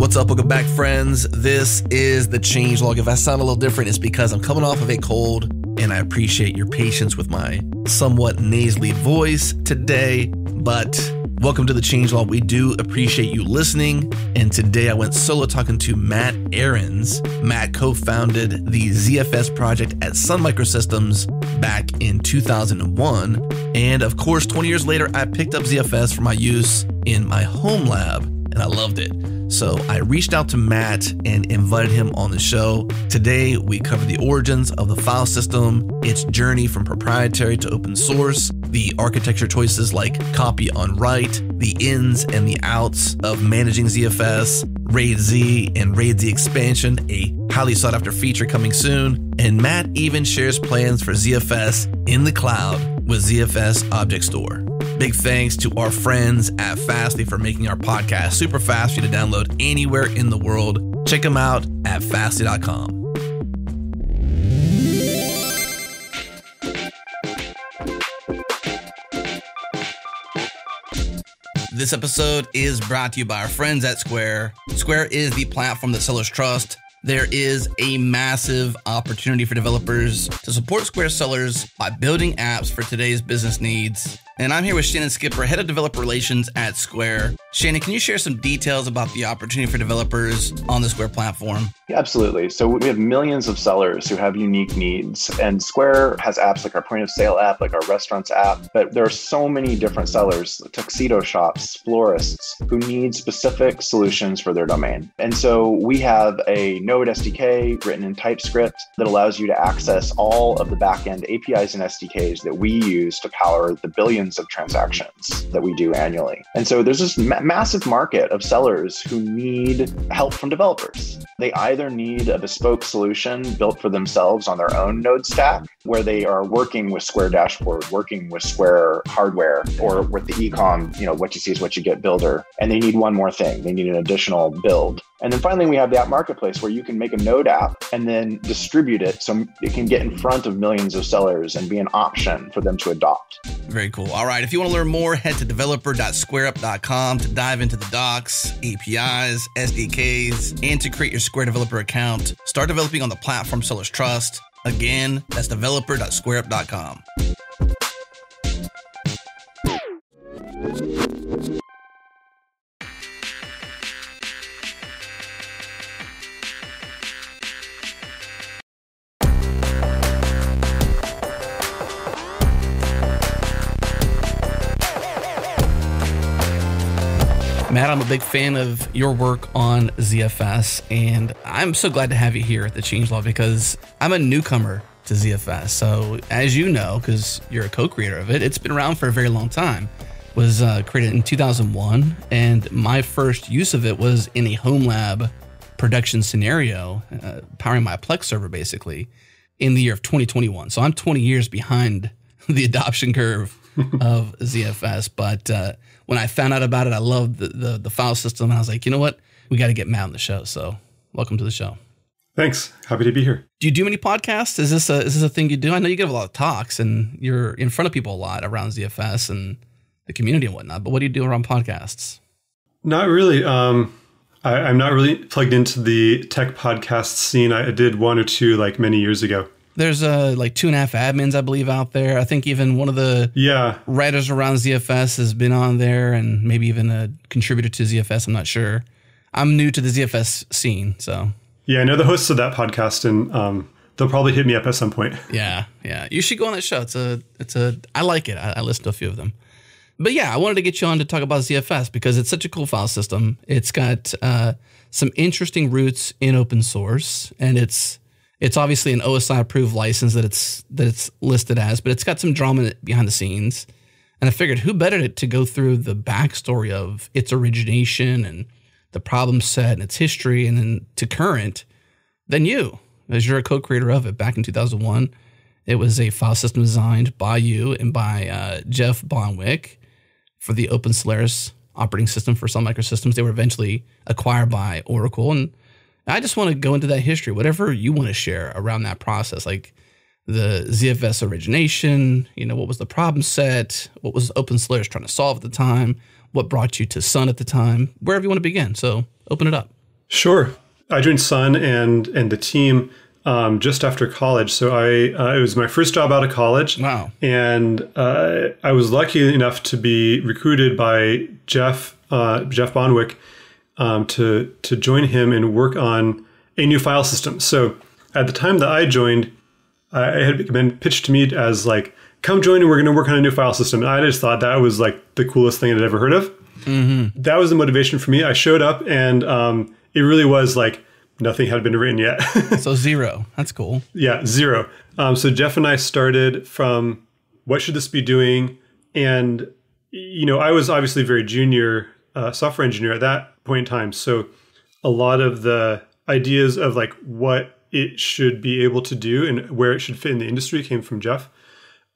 What's up? Welcome back, friends. This is the Changelog. If I sound a little different, it's because I'm coming off of a cold, and I appreciate your patience with my somewhat nasally voice today. But welcome to the Changelog. We do appreciate you listening. And today I went solo talking to Matt Ahrens. Matt co-founded the ZFS project at Sun Microsystems back in 2001. And of course, 20 years later, I picked up ZFS for my use in my home lab, and I loved it. So I reached out to Matt and invited him on the show. Today, we cover the origins of the file system, its journey from proprietary to open source, the architecture choices like copy on write, the ins and the outs of managing ZFS, RAID Z and RAID Z expansion, a highly sought after feature coming soon. And Matt even shares plans for ZFS in the cloud with ZFS Object Store. Big thanks to our friends at Fastly for making our podcast super fast for you to download anywhere in the world. Check them out at fastly.com. This episode is brought to you by our friends at Square. Square is the platform that sellers trust. There is a massive opportunity for developers to support Square sellers by building apps for today's business needs. And I'm here with Shannon Skipper, Head of Developer Relations at Square. Shannon, can you share some details about the opportunity for developers on the Square platform? Yeah, absolutely. So we have millions of sellers who have unique needs, and Square has apps like our point of sale app, like our restaurants app, but there are so many different sellers, tuxedo shops, florists, who need specific solutions for their domain. And so we have a Node SDK written in TypeScript that allows you to access all of the backend APIs and SDKs that we use to power the billions of transactions that we do annually. And so there's this massive market of sellers who need help from developers. They either need a bespoke solution built for themselves on their own Node stack, where they are working with Square Dashboard, working with Square hardware, or with the e-com, what you see is what you get builder. And they need one more thing. They need an additional build. And then finally, we have the app marketplace where you can make a Node app and then distribute it so it can get in front of millions of sellers and be an option for them to adopt. Very cool. All right. If you want to learn more, head to developer.squareup.com to dive into the docs, APIs, SDKs, and to create your Square developer account. Start developing on the platform sellers trust. Again, that's developer.squareup.com. Matt, I'm a big fan of your work on ZFS, and I'm so glad to have you here at the Changelog because I'm a newcomer to ZFS. So as you know, because you're a co-creator of it, it's been around for a very long time. It was created in 2001, and my first use of it was in a home lab production scenario, powering my Plex server basically, in the year of 2021. So I'm 20 years behind the adoption curve of ZFS, but when I found out about it, I loved the file system, and I was like, you know what? We got to get Matt on the show. So welcome to the show. Thanks. Happy to be here. Do you do many podcasts? Is this a thing you do? I know you give a lot of talks, and you're in front of people a lot around ZFS and the community and whatnot, but what do you do around podcasts? Not really. I'm not really plugged into the tech podcast scene. I did one or two like many years ago. There's like 2.5 admins, I believe, out there. I think even one of the writers around ZFS has been on there, and maybe even a contributor to ZFS. I'm not sure. I'm new to the ZFS scene, so. Yeah, I know the hosts of that podcast, and they'll probably hit me up at some point. Yeah. You should go on that show. I like it. I listen to a few of them. But yeah, I wanted to get you on to talk about ZFS because it's such a cool file system. It's got some interesting roots in open source, and it's obviously an OSI approved license that it's listed as, but it's got some drama behind the scenes. And I figured who better to go through the backstory of its origination and the problem set and its history and then to current than you, as you're a co-creator of it back in 2001. It was a file system designed by you and by Jeff Bonwick for the Open Solaris operating system for Sun Microsystems. They were eventually acquired by Oracle, and I just want to go into that history, whatever you want to share around that process, like the ZFS origination, what was the problem set, what was Open Solaris trying to solve at the time, what brought you to Sun at the time, wherever you want to begin. So open it up. Sure. I joined Sun and the team just after college. So it was my first job out of college. Wow. And I was lucky enough to be recruited by Jeff Bonwick to join him and work on a new file system. So at the time that I joined, I had been pitched to me as like, come join and we're going to work on a new file system. And I just thought that was like the coolest thing I'd ever heard of. Mm-hmm. That was the motivation for me. I showed up and it really was like nothing had been written yet. So 0. That's cool. Yeah, 0. So Jeff and I started from what should this be doing? And, I was obviously very junior software engineer at that point in time. So a lot of the ideas of like what it should be able to do and where it should fit in the industry came from Jeff.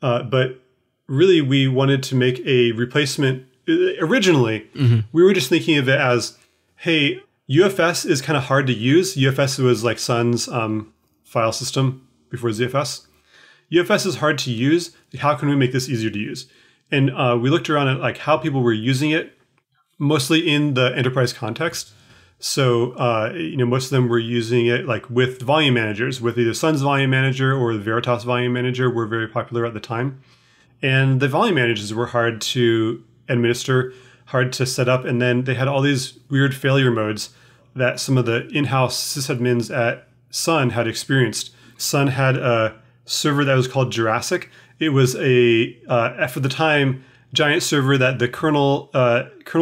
But really, we wanted to make a replacement. Originally, we were just thinking of it as, hey, UFS is kind of hard to use. UFS was like Sun's file system before ZFS. UFS is hard to use. How can we make this easier to use? And we looked around at like how people were using it, mostly in the enterprise context. So, most of them were using it like with volume managers, with either Sun's volume manager or the Veritas volume manager were very popular at the time. And the volume managers were hard to administer, hard to set up. And then they had all these weird failure modes that some of the in-house sysadmins at Sun had experienced. Sun had a server that was called Jurassic. It was a, for the time, giant server that the kernel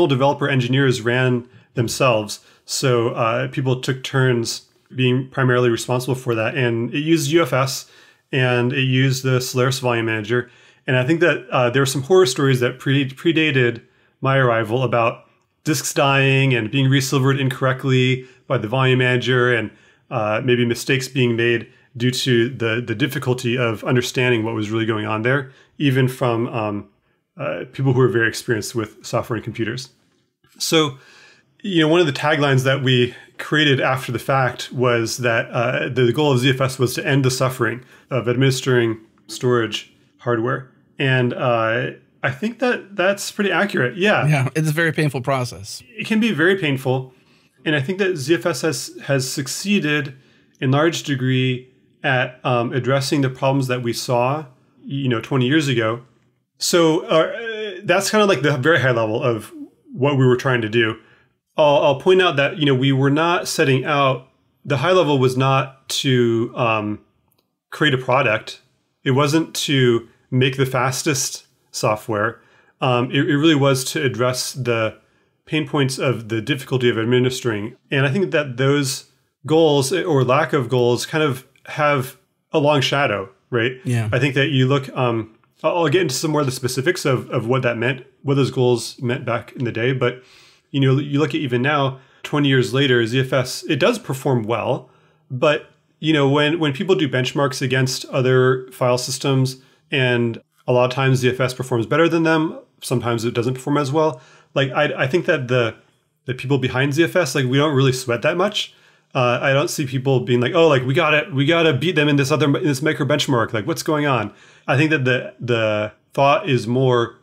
developer engineers ran themselves. So people took turns being primarily responsible for that. And it used UFS and it used the Solaris volume manager. And I think that there were some horror stories that predated my arrival about disks dying and being resilvered incorrectly by the volume manager and maybe mistakes being made due to the difficulty of understanding what was really going on there, even from people who are very experienced with software and computers. So, one of the taglines that we created after the fact was that the goal of ZFS was to end the suffering of administering storage hardware. And I think that that's pretty accurate. Yeah. Yeah, it's a very painful process. It can be very painful. And I think that ZFS has succeeded in large degree at addressing the problems that we saw, 20 years ago. So that's kind of like the very high level of what we were trying to do. I'll point out that, we were not setting out, the high level was not to create a product. It wasn't to make the fastest software. It really was to address the pain points of the difficulty of administering. And I think that those goals or lack of goals kind of have a long shadow, right? Yeah. I think that you look, I'll get into some more of the specifics of what that meant, what those goals meant back in the day. But, you look at even now, 20 years later, ZFS, it does perform well. But, when people do benchmarks against other file systems, and a lot of times ZFS performs better than them, sometimes it doesn't perform as well. Like, I think that the people behind ZFS, like, we don't really sweat that much. I don't see people being like, oh, like we gotta beat them in this micro benchmark. Like, what's going on? I think that the thought is more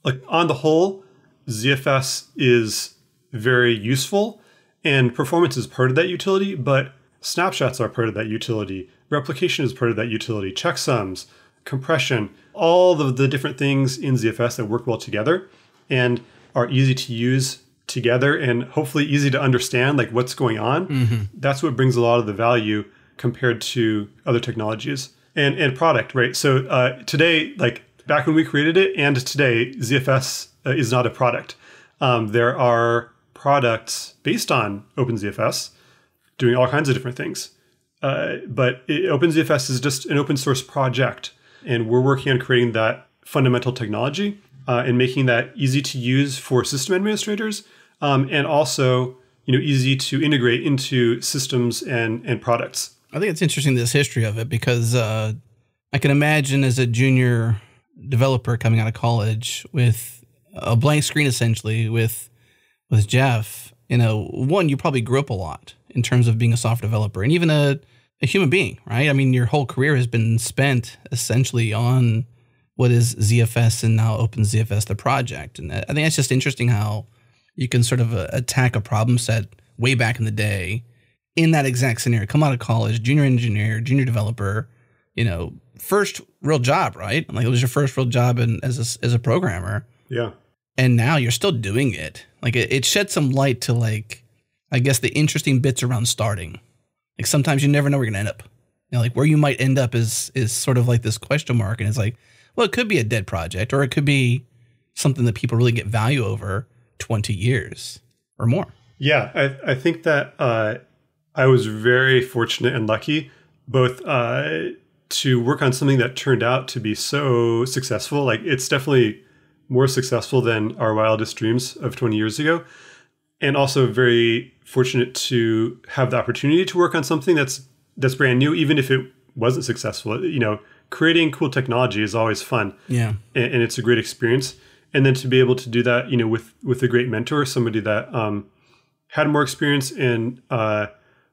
like, on the whole, ZFS is very useful and performance is part of that utility, but snapshots are part of that utility. Replication is part of that utility. Checksums, compression, all of the different things in ZFS that work well together and are easy to use together and hopefully easy to understand, like what's going on. Mm-hmm. That's what brings a lot of the value compared to other technologies and product, right? So today, like back when we created it and today, ZFS is not a product. There are products based on OpenZFS doing all kinds of different things. But OpenZFS is just an open source project. And we're working on creating that fundamental technology and making that easy to use for system administrators and also easy to integrate into systems and products. I think it's interesting, this history of it, because I can imagine as a junior developer coming out of college with a blank screen, essentially, with Jeff, you probably grew up a lot in terms of being a software developer and even a human being, right? I mean, your whole career has been spent essentially on what is ZFS and now OpenZFS, the project. And I think it's just interesting how you can sort of attack a problem set way back in the day in that exact scenario, come out of college, junior engineer, junior developer, first real job, right? Like it was your first real job as a programmer. Yeah. And now you're still doing it. Like it shed some light to like, I guess the interesting bits around starting. Like sometimes you never know where you're going to end up. Like where you might end up is sort of like this question mark. And it's like, well, it could be a dead project or it could be something that people really get value over 20 years or more. Yeah, I think that I was very fortunate and lucky both to work on something that turned out to be so successful. Like it's definitely more successful than our wildest dreams of 20 years ago. And also very fortunate to have the opportunity to work on something that's brand new, even if it wasn't successful. Creating cool technology is always fun. Yeah. And it's a great experience. And then to be able to do that, with a great mentor, somebody that had more experience and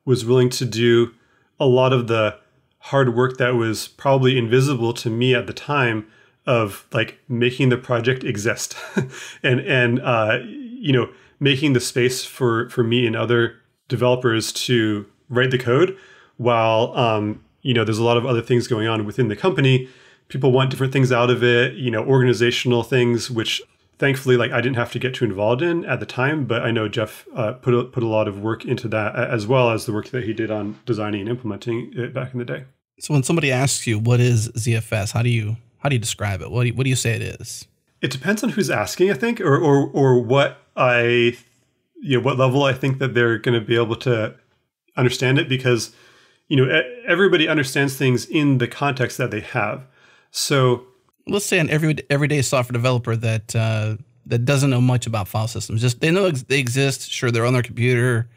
was willing to do a lot of the hard work that was probably invisible to me at the time of like making the project exist and making the space for me and other developers to write the code while, there's a lot of other things going on within the company. People want different things out of it, organizational things, which thankfully, like I didn't have to get too involved in at the time, but I know Jeff put a lot of work into that, as well as the work that he did on designing and implementing it back in the day. So when somebody asks you, what is ZFS? How do you describe it? What do you say it is? It depends on who's asking, I think, or what what level I think that they're going to be able to understand it, because, everybody understands things in the context that they have. So let's say an everyday software developer that doesn't know much about file systems. Just they know they exist. Sure, they're on their computer,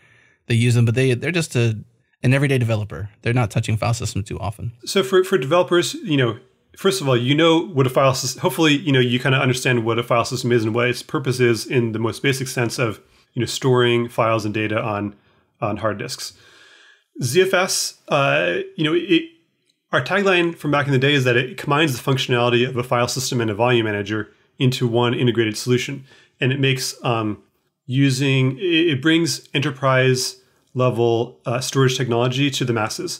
they use them, but they're just an everyday developer. They're not touching file systems too often. So for developers, first of all, what a file system. Hopefully, you kind of understand what a file system is and what its purpose is in the most basic sense of storing files and data on hard disks. ZFS, our tagline from back in the day is that it combines the functionality of a file system and a volume manager into one integrated solution. And it makes it brings enterprise level storage technology to the masses.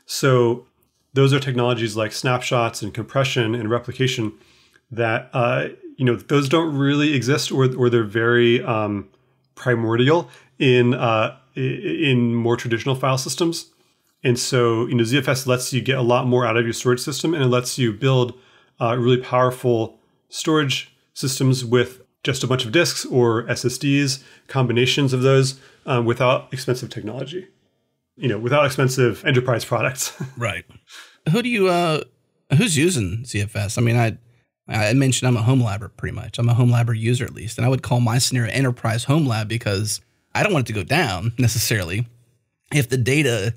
So those are technologies like snapshots and compression and replication that, those don't really exist or they're very primordial in more traditional file systems. And so, ZFS lets you get a lot more out of your storage system, and it lets you build really powerful storage systems with just a bunch of disks or SSDs, combinations of those, without expensive technology, without expensive enterprise products. Right. Who's using ZFS? I mean, I mentioned I'm a home labber pretty much. I'm a home labber user at least, and I would call my scenario enterprise home lab because I don't want it to go down necessarily. If the data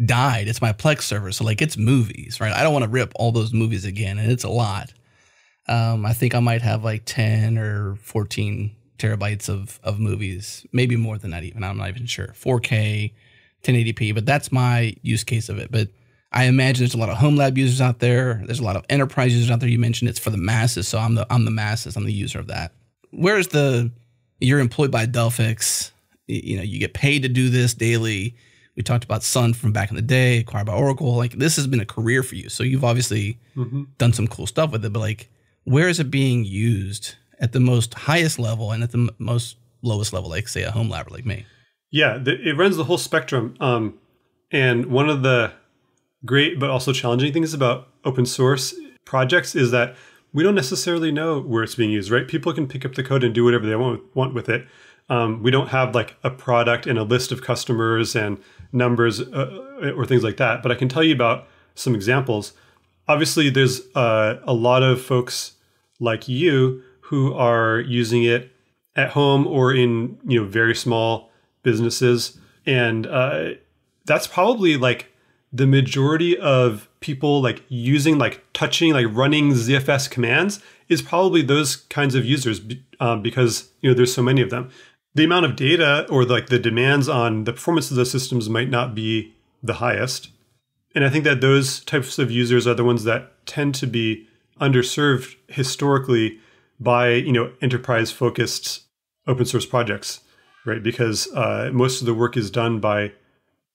died, it's my Plex server, so like it's movies, right? I don't want to rip all those movies again, and it's a lot. I think I might have like 10 or 14 terabytes of movies, maybe more than that even. I'm not even sure. 4K, 1080p, but that's my use case of it. But I imagine there's a lot of home lab users out there. There's a lot of enterprise users out there. You mentioned it's for the masses, so I'm the masses. I'm the user of that. Where's you're employed by Delphix. You get paid to do this daily. We talked about Sun from back in the day, acquired by Oracle. Like this has been a career for you. So you've obviously done some cool stuff with it, but like, where is it being used at the most highest level and at the most lowest level, like say a home labber like me? Yeah, it runs the whole spectrum. And one of the great but also challenging things about open source projects is that we don't necessarily know where it's being used, right? People can pick up the code and do whatever they want with it. We don't have like a product and a list of customers and numbers or things like that. But I can tell you about some examples. Obviously, there's a lot of folks like you who are using it at home or in very small businesses, and that's probably like the majority of people like using, like touching, like running ZFS commands is probably those kinds of users because there's so many of them. The amount of data or like the demands on the performance of those systems might not be the highest. And I think that those types of users are the ones that tend to be underserved historically by, enterprise focused open source projects, right? Because most of the work is done by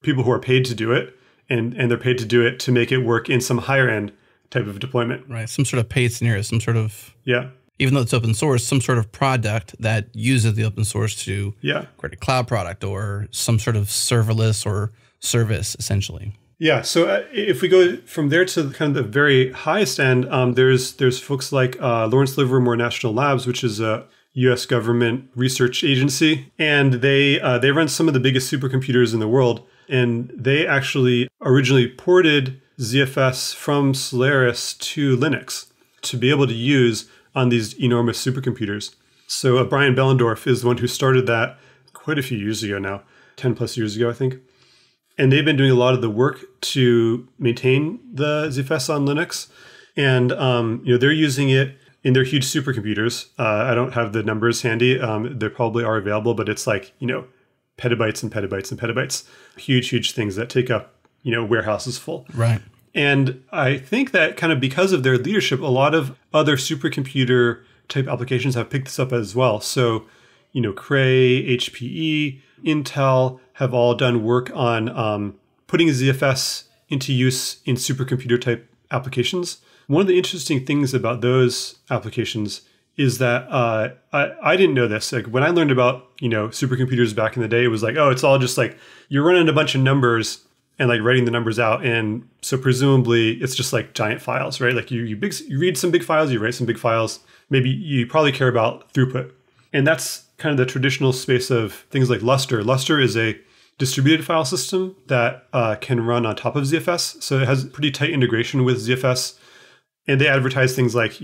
people who are paid to do it, and they're paid to do it to make it work in some higher end type of deployment. Right. Some sort of paid scenario, some sort of, yeah. Even though it's open source, some sort of product that uses the open source to create a cloud product or some sort of serverless or service, essentially. Yeah. So if we go from there to kind of the very highest end, there's folks like Lawrence Livermore National Labs, which is a U.S. government research agency, and they run some of the biggest supercomputers in the world. And they actually originally ported ZFS from Solaris to Linux to be able to use on these enormous supercomputers. So Brian Bellendorf is the one who started that quite a few years ago now, 10 plus years ago, I think. And they've been doing a lot of the work to maintain the ZFS on Linux. And they're using it in their huge supercomputers. I don't have the numbers handy. They probably are available, but it's like, petabytes and petabytes and petabytes. Huge things that take up, warehouses full. Right. And I think that kind of because of their leadership, a lot of other supercomputer type applications have picked this up as well. So, Cray, HPE, Intel have all done work on putting ZFS into use in supercomputer type applications. One of the interesting things about those applications is that I didn't know this. Like when I learned about, supercomputers back in the day, it was like, oh, it's all just like you're running a bunch of numbers and like writing the numbers out. And so presumably it's just like giant files, right? Like you read some big files, you write some big files. Maybe you probably care about throughput. And that's kind of the traditional space of things like Lustre. Lustre is a distributed file system that can run on top of ZFS. So it has pretty tight integration with ZFS. And they advertise things like,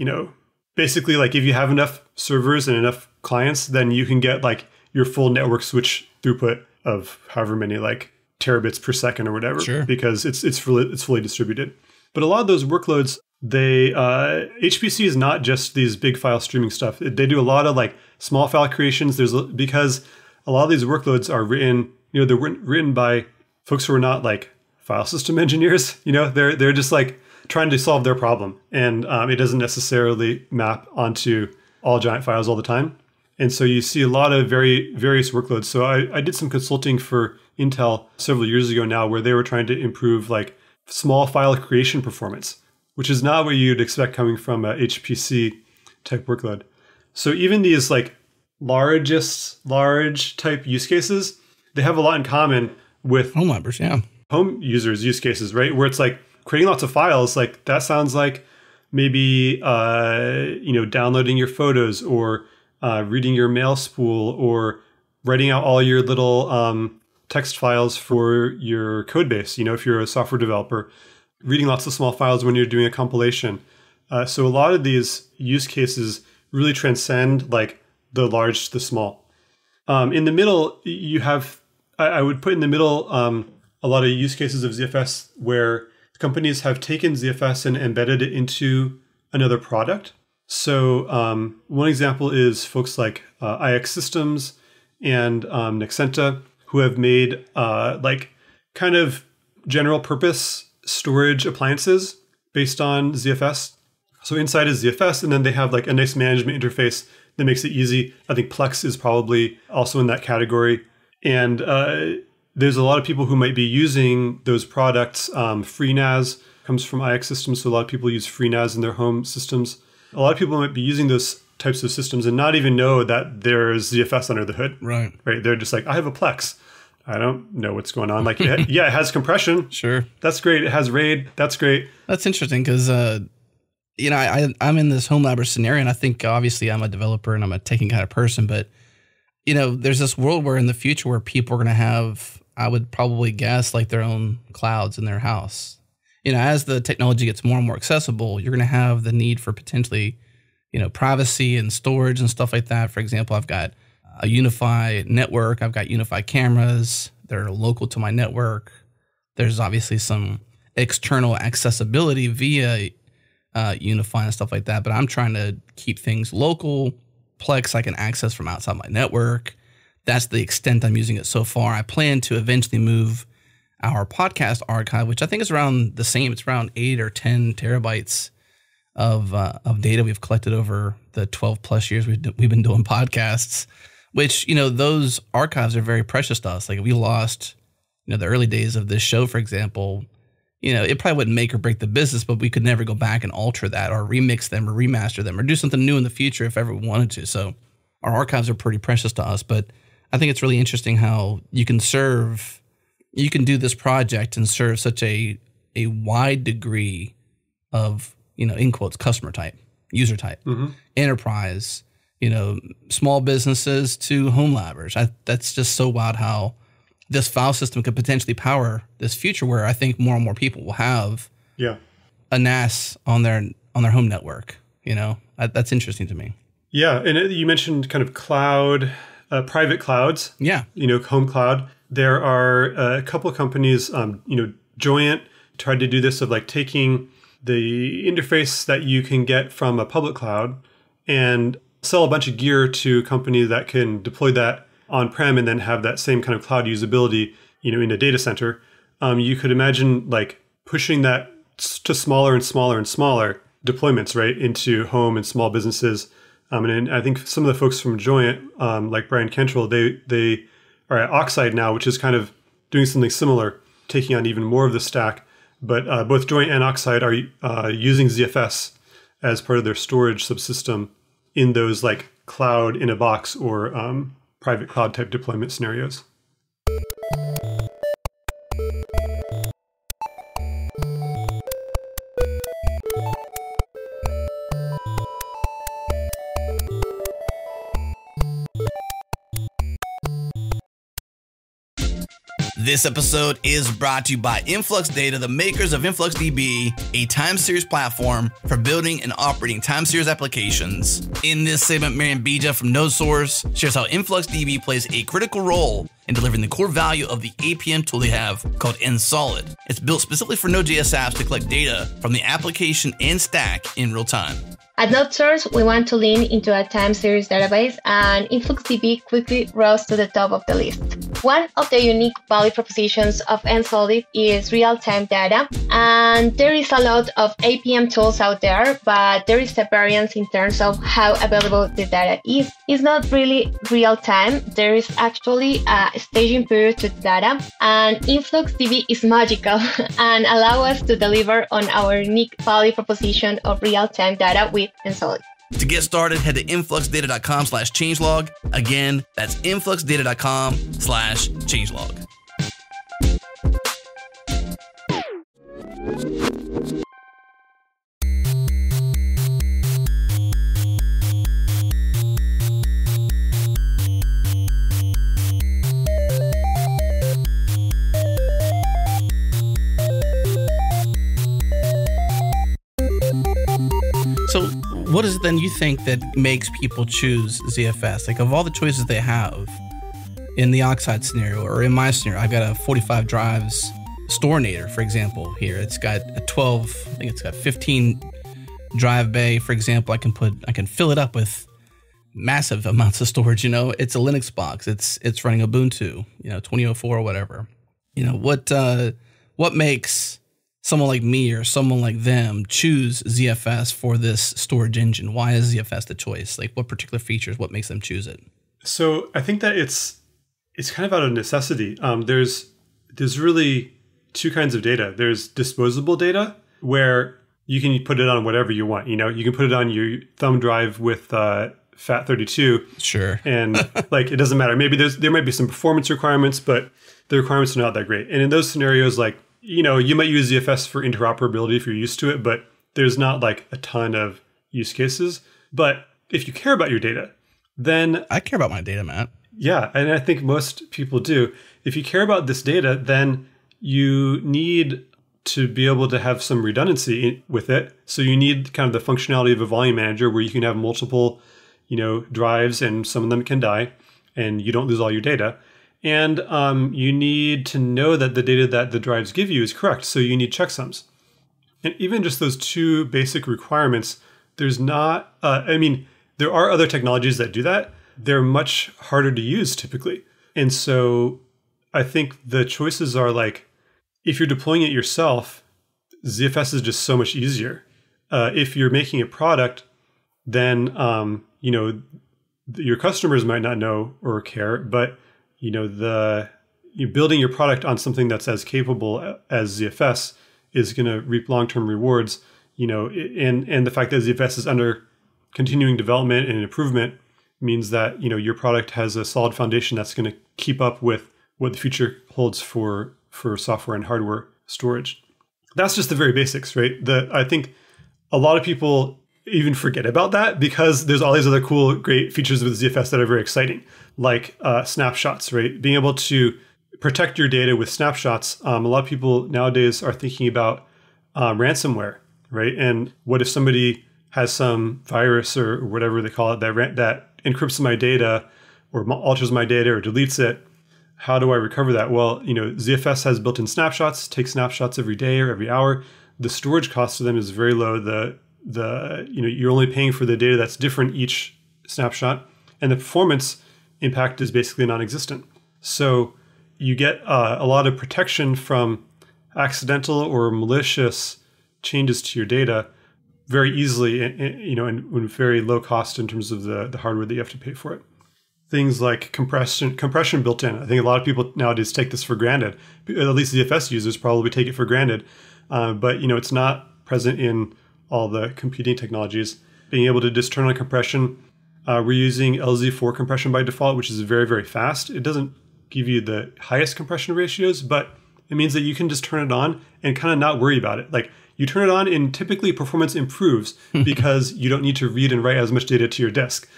basically like if you have enough servers and enough clients, then you can get like your full network switch throughput of however many like terabits per second or whatever, sure, because it's fully distributed. But a lot of those workloads, HPC is not just these big file streaming stuff. They do a lot of like small file creations. Because a lot of these workloads are written, they're written by folks who are not like file system engineers. They're just like trying to solve their problem, and it doesn't necessarily map onto all giant files all the time. And so you see a lot of various workloads. So I did some consulting for Intel several years ago now, where they were trying to improve like small file creation performance, which is not what you'd expect coming from a HPC type workload. So even these like large type use cases, they have a lot in common with home libraries, home users use cases, right? Where it's like creating lots of files, like that sounds like maybe downloading your photos or reading your mail spool or writing out all your little text files for your code base, if you're a software developer, reading lots of small files when you're doing a compilation. So a lot of these use cases really transcend like the large to the small. In the middle, you have, I would put in the middle a lot of use cases of ZFS where companies have taken ZFS and embedded it into another product. So one example is folks like IX Systems and Nexenta, who have made like kind of general purpose storage appliances based on ZFS. So inside is ZFS, and then they have like a nice management interface that makes it easy. I think Plex is probably also in that category. And there's a lot of people who might be using those products. FreeNAS comes from IX Systems, so a lot of people use FreeNAS in their home systems. A lot of people might be using those types of systems and not even know that there's ZFS under the hood. Right. They're just like, I have a Plex. I don't know what's going on. Like, it has compression. Sure. That's great. It has RAID. That's great. That's interesting because, I'm in this home library scenario, and I think obviously I'm a developer and I'm a taking kind of person, but, there's this world where in the future where people are going to have, I would probably guess, like their own clouds in their house. As the technology gets more and more accessible, you're going to have the need for potentially, privacy and storage and stuff like that. For example, I've got a unified network. I've got unified cameras. They're local to my network. There's obviously some external accessibility via Unify and stuff like that. But I'm trying to keep things local. Plex I can access from outside my network. That's the extent I'm using it so far. I plan to eventually move our podcast archive, which I think is around the same. It's around 8 or 10 terabytes of data we've collected over the 12 plus years we've been doing podcasts. which, those archives are very precious to us. Like, if we lost, the early days of this show, for example, it probably wouldn't make or break the business, but we could never go back and alter that or remix them or remaster them or do something new in the future if ever we wanted to. So our archives are pretty precious to us, but I think it's really interesting how you can do this project and serve such a wide degree of, in quotes, customer type, user type, enterprise, small businesses to home labbers. That's just so wild how this file system could potentially power this future where I think more and more people will have a NAS on their home network. That's interesting to me. Yeah. And you mentioned kind of cloud, private clouds. Yeah. Home cloud. There are a couple of companies, Joyent tried to do this of like taking the interface that you can get from a public cloud and sell a bunch of gear to a company that can deploy that on-prem and then have that same kind of cloud usability, in a data center. You could imagine like pushing that to smaller and smaller and smaller deployments, right, into home and small businesses. And I think some of the folks from Joyent, like Brian Cantrell, they are at Oxide now, which is kind of doing something similar, taking on even more of the stack. But both Joyent and Oxide are using ZFS as part of their storage subsystem in those like cloud in a box or private cloud type deployment scenarios. This episode is brought to you by Influx Data, the makers of InfluxDB, a time series platform for building and operating time series applications. In this segment, Miriam Bija from NodeSource shares how InfluxDB plays a critical role in delivering the core value of the APM tool they have called NSolid. It's built specifically for Node.js apps to collect data from the application and stack in real time. At NodeSource, we want to lean into a time series database, and InfluxDB quickly rose to the top of the list. One of the unique value propositions of NSolid is real-time data, and there is a lot of APM tools out there, but there is a variance in terms of how available the data is. It's not really real-time. There is actually a staging period to the data, and InfluxDB is magical and allow us to deliver on our unique value proposition of real-time data with NSolid. To get started, head to influxdata.com/changelog. Again, that's influxdata.com/changelog. So what is it then you think that makes people choose ZFS? Like, of all the choices they have in the Oxide scenario or in my scenario, I've got a 45 drives Storinator, for example, here. It's got a 12, I think it's got 15 drive bay, for example. I can fill it up with massive amounts of storage. It's a Linux box. It's running Ubuntu, 2004 or whatever. What makes someone like me or someone like them choose ZFS for this storage engine? Why is ZFS the choice? Like, what particular features, what makes them choose it? So I think that it's kind of out of necessity. There's really two kinds of data. There's disposable data where you can put it on whatever you want. You can put it on your thumb drive with FAT32. Sure. And like, it doesn't matter. Maybe there might be some performance requirements, but the requirements are not that great. And in those scenarios, like, you might use ZFS for interoperability if you're used to it, but there's not like a ton of use cases. But if you care about your data, then... I care about my data, Matt. Yeah, and I think most people do. If you care about this data, then you need to be able to have some redundancy with it. So you need kind of the functionality of a volume manager where you can have multiple, drives, and some of them can die, and you don't lose all your data. And you need to know that the data that the drives give you is correct. So you need checksums. And even just those two basic requirements, there's not, there are other technologies that do that. They're much harder to use typically. And so I think the choices are like, if you're deploying it yourself, ZFS is just so much easier. If you're making a product, then, your customers might not know or care, but you building your product on something that's as capable as ZFS is going to reap long-term rewards. And the fact that ZFS is under continuing development and improvement means that your product has a solid foundation that's going to keep up with what the future holds for software and hardware storage. That's just the very basics, right? I think a lot of people even forget about that because there's all these other cool, great features with ZFS that are very exciting, like snapshots, right? Being able to protect your data with snapshots. A lot of people nowadays are thinking about ransomware, right? And what if somebody has some virus or whatever they call it that encrypts my data or alters my data or deletes it? How do I recover that? Well, ZFS has built-in snapshots, take snapshots every day or every hour. The storage cost of them is very low. You're only paying for the data that's different each snapshot, and the performance impact is basically non-existent. So you get a lot of protection from accidental or malicious changes to your data very easily, and with very low cost in terms of the hardware that you have to pay for it. Things like compression built in. I think a lot of people nowadays take this for granted. At least ZFS users probably take it for granted, but it's not present in all the competing technologies. Being able to just turn on compression. We're using LZ4 compression by default, which is very, very fast. It doesn't give you the highest compression ratios, but it means that you can just turn it on and kind of not worry about it. Like you turn it on and typically performance improves because you don't need to read and write as much data to your disk.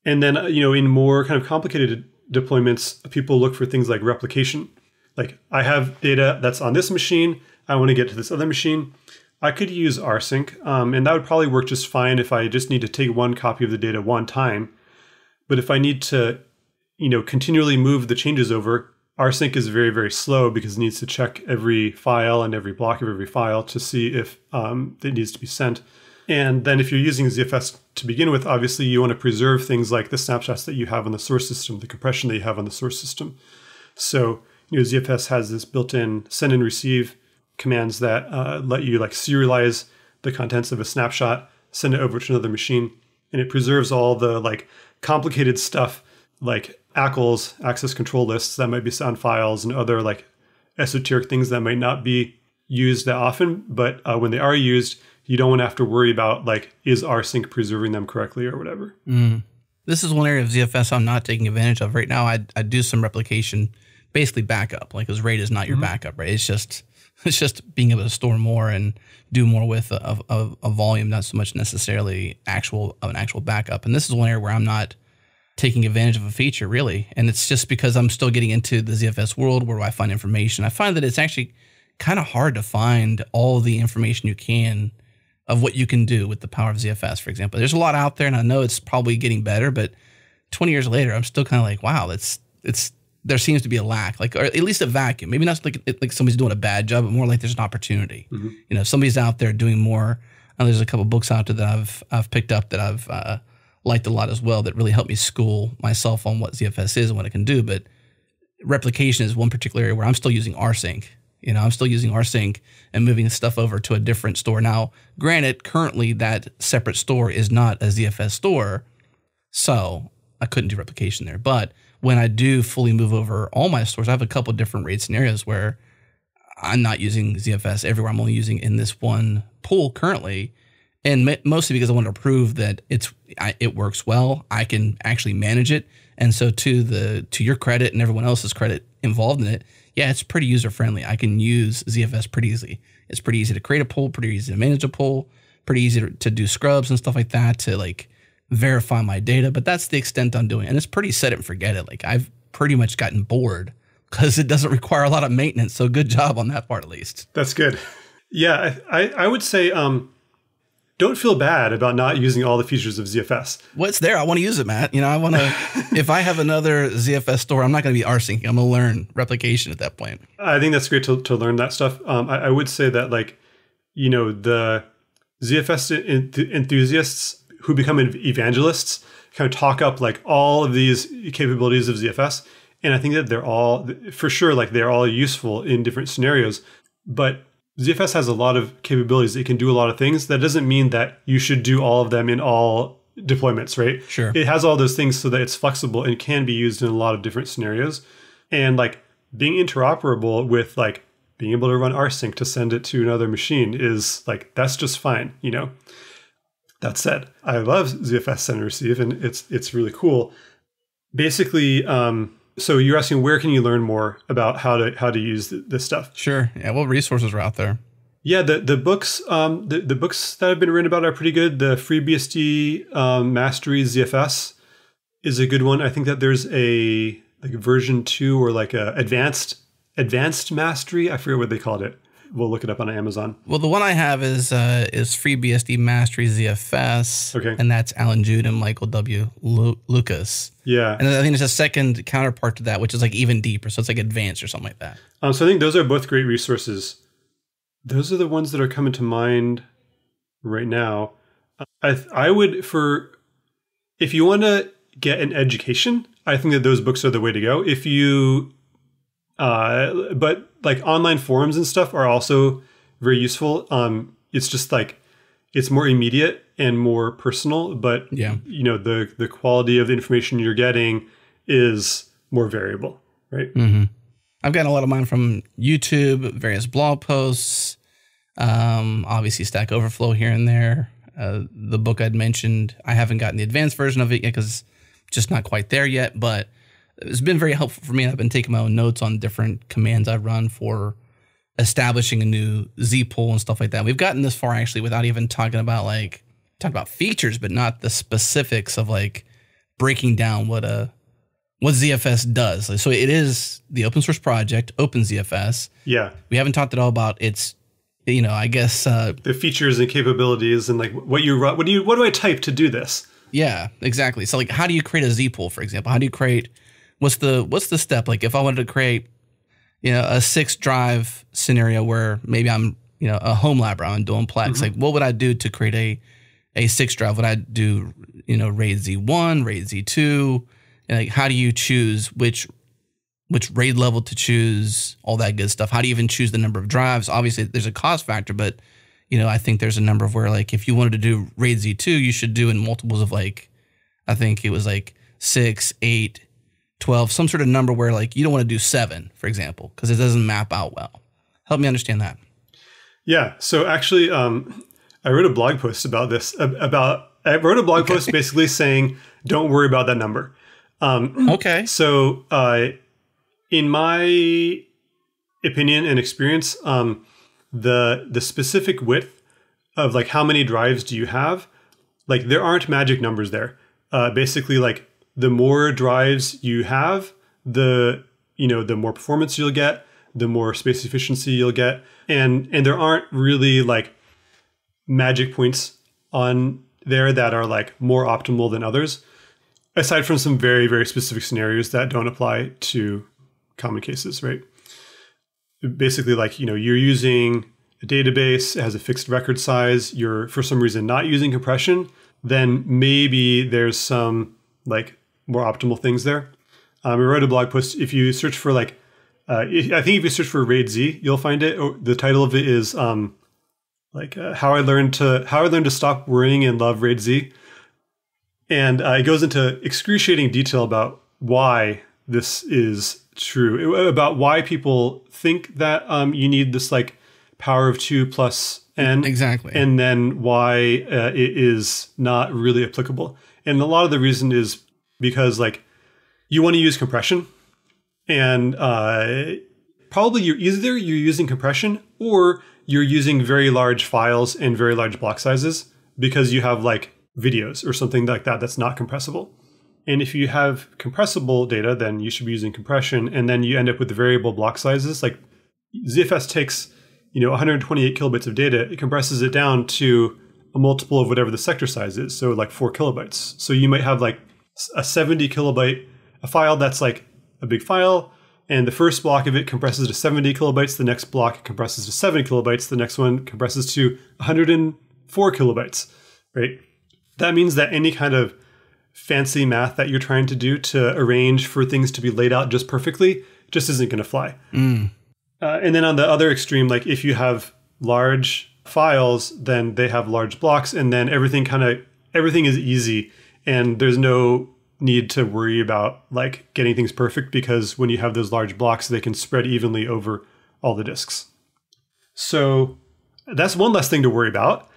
And then, in more kind of complicated deployments, people look for things like replication. Like I have data that's on this machine. I want to get to this other machine. I could rsync, and that would probably work just fine if I just need to take one copy of the data one time. But if I need to, continually move the changes over, rsync is very, very slow because it needs to check every file and every block of every file to see if it needs to be sent. And then if you're using ZFS to begin with, obviously you want to preserve things like the snapshots that you have on the source system, the compression that you have on the source system. So ZFS has this built-in send and receive commands that let you serialize the contents of a snapshot, send it over to another machine, and it preserves all the complicated stuff like ACLs, access control lists that might be on files, and other esoteric things that might not be used that often. But when they are used, you don't want to have to worry about is rsync preserving them correctly or whatever. This is one area of ZFS I'm not taking advantage of right now. I do some replication, basically backup, because RAID is not your backup, right? It's just being able to store more and do more with a volume, not so much necessarily an actual backup. And this is one area where I'm not taking advantage of a feature really. And it's just because I'm still getting into the ZFS world. Where do I find information? I find that it's actually kind of hard to find all the information you can of what you can do with the power of ZFS, for example. There's a lot out there, and I know it's probably getting better, but 20 years later, I'm still kind of like, wow, there seems to be a lack, or at least a vacuum. Maybe not like somebody's doing a bad job, but more like there's an opportunity. If somebody's out there doing more. And there's a couple of books out there that I've picked up that I've liked a lot as well that really helped me school myself on what ZFS is and what it can do. But replication is one particular area where I'm still using rsync. I'm still using rsync and moving stuff over to a different store. Now, granted, currently that separate store is not a ZFS store, so I couldn't do replication there. But when I do fully move over all my stores, I have a couple of different RAID scenarios where I'm not using ZFS everywhere. I'm only using in this one pool currently, and mostly because I want to prove that it works well. I can actually manage it, and so to your credit and everyone else's credit involved in it, yeah, it's pretty user friendly. I can use ZFS pretty easily. It's pretty easy to create a pool, pretty easy to manage a pool, pretty easy to do scrubs and stuff like that to verify my data. But that's the extent I'm doing, and it's pretty set it and forget it. I've pretty much gotten bored because it doesn't require a lot of maintenance. So good job on that part, at least. That's good. Yeah, I would say don't feel bad about not using all the features of ZFS. Well, it's there. I want to use it, Matt. I want to, if I have another ZFS store, I'm not going to be rsync. I'm going to learn replication at that point. I think that's great to learn that stuff. I would say that the ZFS enthusiasts who become evangelists kind of talk up all of these capabilities of ZFS. And I think that they're all, for sure, they're all useful in different scenarios. But ZFS has a lot of capabilities. It can do a lot of things. That doesn't mean that you should do all of them in all deployments, right? Sure. It has all those things so that it's flexible and can be used in a lot of different scenarios. And like being interoperable with like being able to run rsync to send it to another machine is like, that's just fine, you know? That said, I love ZFS send and receive, and it's really cool. Basically, so you're asking where can you learn more about how to use this stuff? Sure. Yeah. What resources are out there? Yeah, the books the books that have been written about are pretty good. The FreeBSD Mastery ZFS is a good one. I think that there's a like version 2 or like a advanced mastery. I forget what they called it. We'll look it up on Amazon. Well, the one I have is FreeBSD Mastery ZFS. Okay. And that's Alan Jude and Michael W. Lucas. Yeah. And I think there's a second counterpart to that, which is like even deeper. So it's like advanced or something like that. So I think those are both great resources. Those are the ones that are coming to mind right now. I would, if you want to get an education, I think that those books are the way to go. If you, but like online forums and stuff are also very useful. It's just like, it's more immediate and more personal, but yeah, you know, the quality of the information you're getting is more variable, right? Mm-hmm. I've gotten a lot of mine from YouTube, various blog posts, obviously Stack Overflow here and there. The book I'd mentioned, I haven't gotten the advanced version of it yet because just not quite there yet, but it's been very helpful for me. I've been taking my own notes on different commands I run for establishing a new Z pool and stuff like that. We've gotten this far actually without even talking about features, but not the specifics of like breaking down what ZFS does. So it is the open source project, OpenZFS. Yeah. We haven't talked at all about its, you know, I guess the features and capabilities and like what do I type to do this? Yeah, exactly. So like, how do you create a Z pool, for example? How do you create, what's the step? Like if I wanted to create, you know, a 6 drive scenario where maybe I'm, you know, a home lab I'm doing Plex, Mm-hmm. like what would I do to create a 6 drive? Would I do, you know, RAID Z1, RAID Z2? And like, how do you choose which RAID level to choose, all that good stuff? How do you even choose the number of drives? Obviously there's a cost factor, but you know, I think there's a number of where like, if you wanted to do RAID Z2, you should do in multiples of like, I think it was like 6, 8, 12, some sort of number where like, you don't want to do 7, for example, because it doesn't map out well. Help me understand that. Yeah. So actually, I wrote a blog post about this, post basically saying, don't worry about that number. Okay. So, in my opinion and experience, the specific width of like how many drives do you have, like there aren't magic numbers there. Basically, like the more drives you have, the more performance you'll get, the more space efficiency you'll get, and there aren't really like magic points on there that are like more optimal than others, aside from some very, very specific scenarios that don't apply to common cases, right? Basically, like, you know, you're using a database, it has a fixed record size, you're for some reason not using compression, then maybe there's some like more optimal things there. I wrote a blog post. If you search for like, I think if you search for RAID Z, you'll find it. The title of it is how I learned to stop worrying and love RAID Z, and it goes into excruciating detail about why this is true, about why people think that you need this like power of 2 plus n, Exactly, and then why it is not really applicable. And a lot of the reason is because like you want to use compression, and probably you're using compression or you're using very large files and very large block sizes because you have like videos or something like that that's not compressible. And if you have compressible data, then you should be using compression, and then you end up with the variable block sizes. Like ZFS takes, 128 kilobytes of data, it compresses it down to a multiple of whatever the sector size is. So like 4 kilobytes. So you might have like a 70 kilobyte, a file that's like a big file, and the first block of it compresses to 70 kilobytes. The next block compresses to 7 kilobytes. The next one compresses to 104 kilobytes, right? That means that any kind of fancy math that you're trying to do to arrange for things to be laid out just perfectly just isn't going to fly. And then on the other extreme, like if you have large files, then they have large blocks, and then everything kind of everything is easy and there's no need to worry about like getting things perfect, because when you have those large blocks, they can spread evenly over all the disks. So that's one less thing to worry about,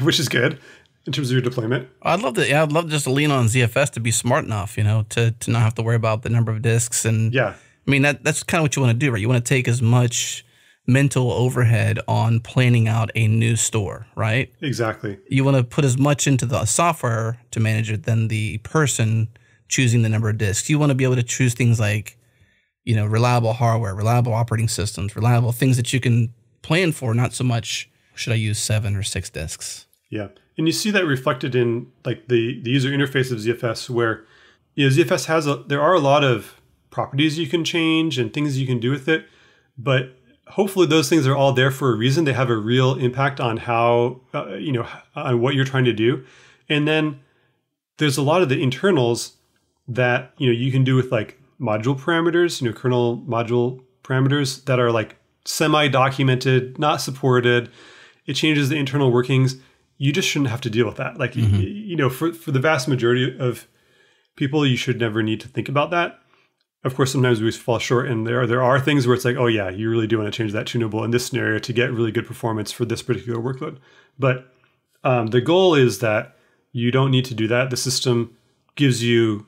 which is good in terms of your deployment. I'd love to. Yeah, I'd love just to lean on ZFS to be smart enough, to not have to worry about the number of disks. And yeah, I mean that's kind of what you want to do, right? You want to take as much mental overhead on planning out a new store, right? Exactly. You want to put as much into the software to manage it than the person choosing the number of disks. You want to be able to choose things like, reliable hardware, reliable operating systems, reliable things that you can plan for, not so much, should I use 7 or 6 disks? Yeah. And you see that reflected in like the user interface of ZFS, where ZFS there are a lot of properties you can change and things you can do with it, but hopefully those things are all there for a reason. They have a real impact on how, on what you're trying to do. And then there's a lot of the internals that, you can do with like module parameters, kernel module parameters that are like semi-documented, not supported. It changes the internal workings. You just shouldn't have to deal with that. Like, for the vast majority of people, you should never need to think about that. Of course, sometimes we fall short, and there are things where it's like, oh yeah, you really do want to change that tunable in this scenario to get really good performance for this particular workload. But the goal is that you don't need to do that. The system gives you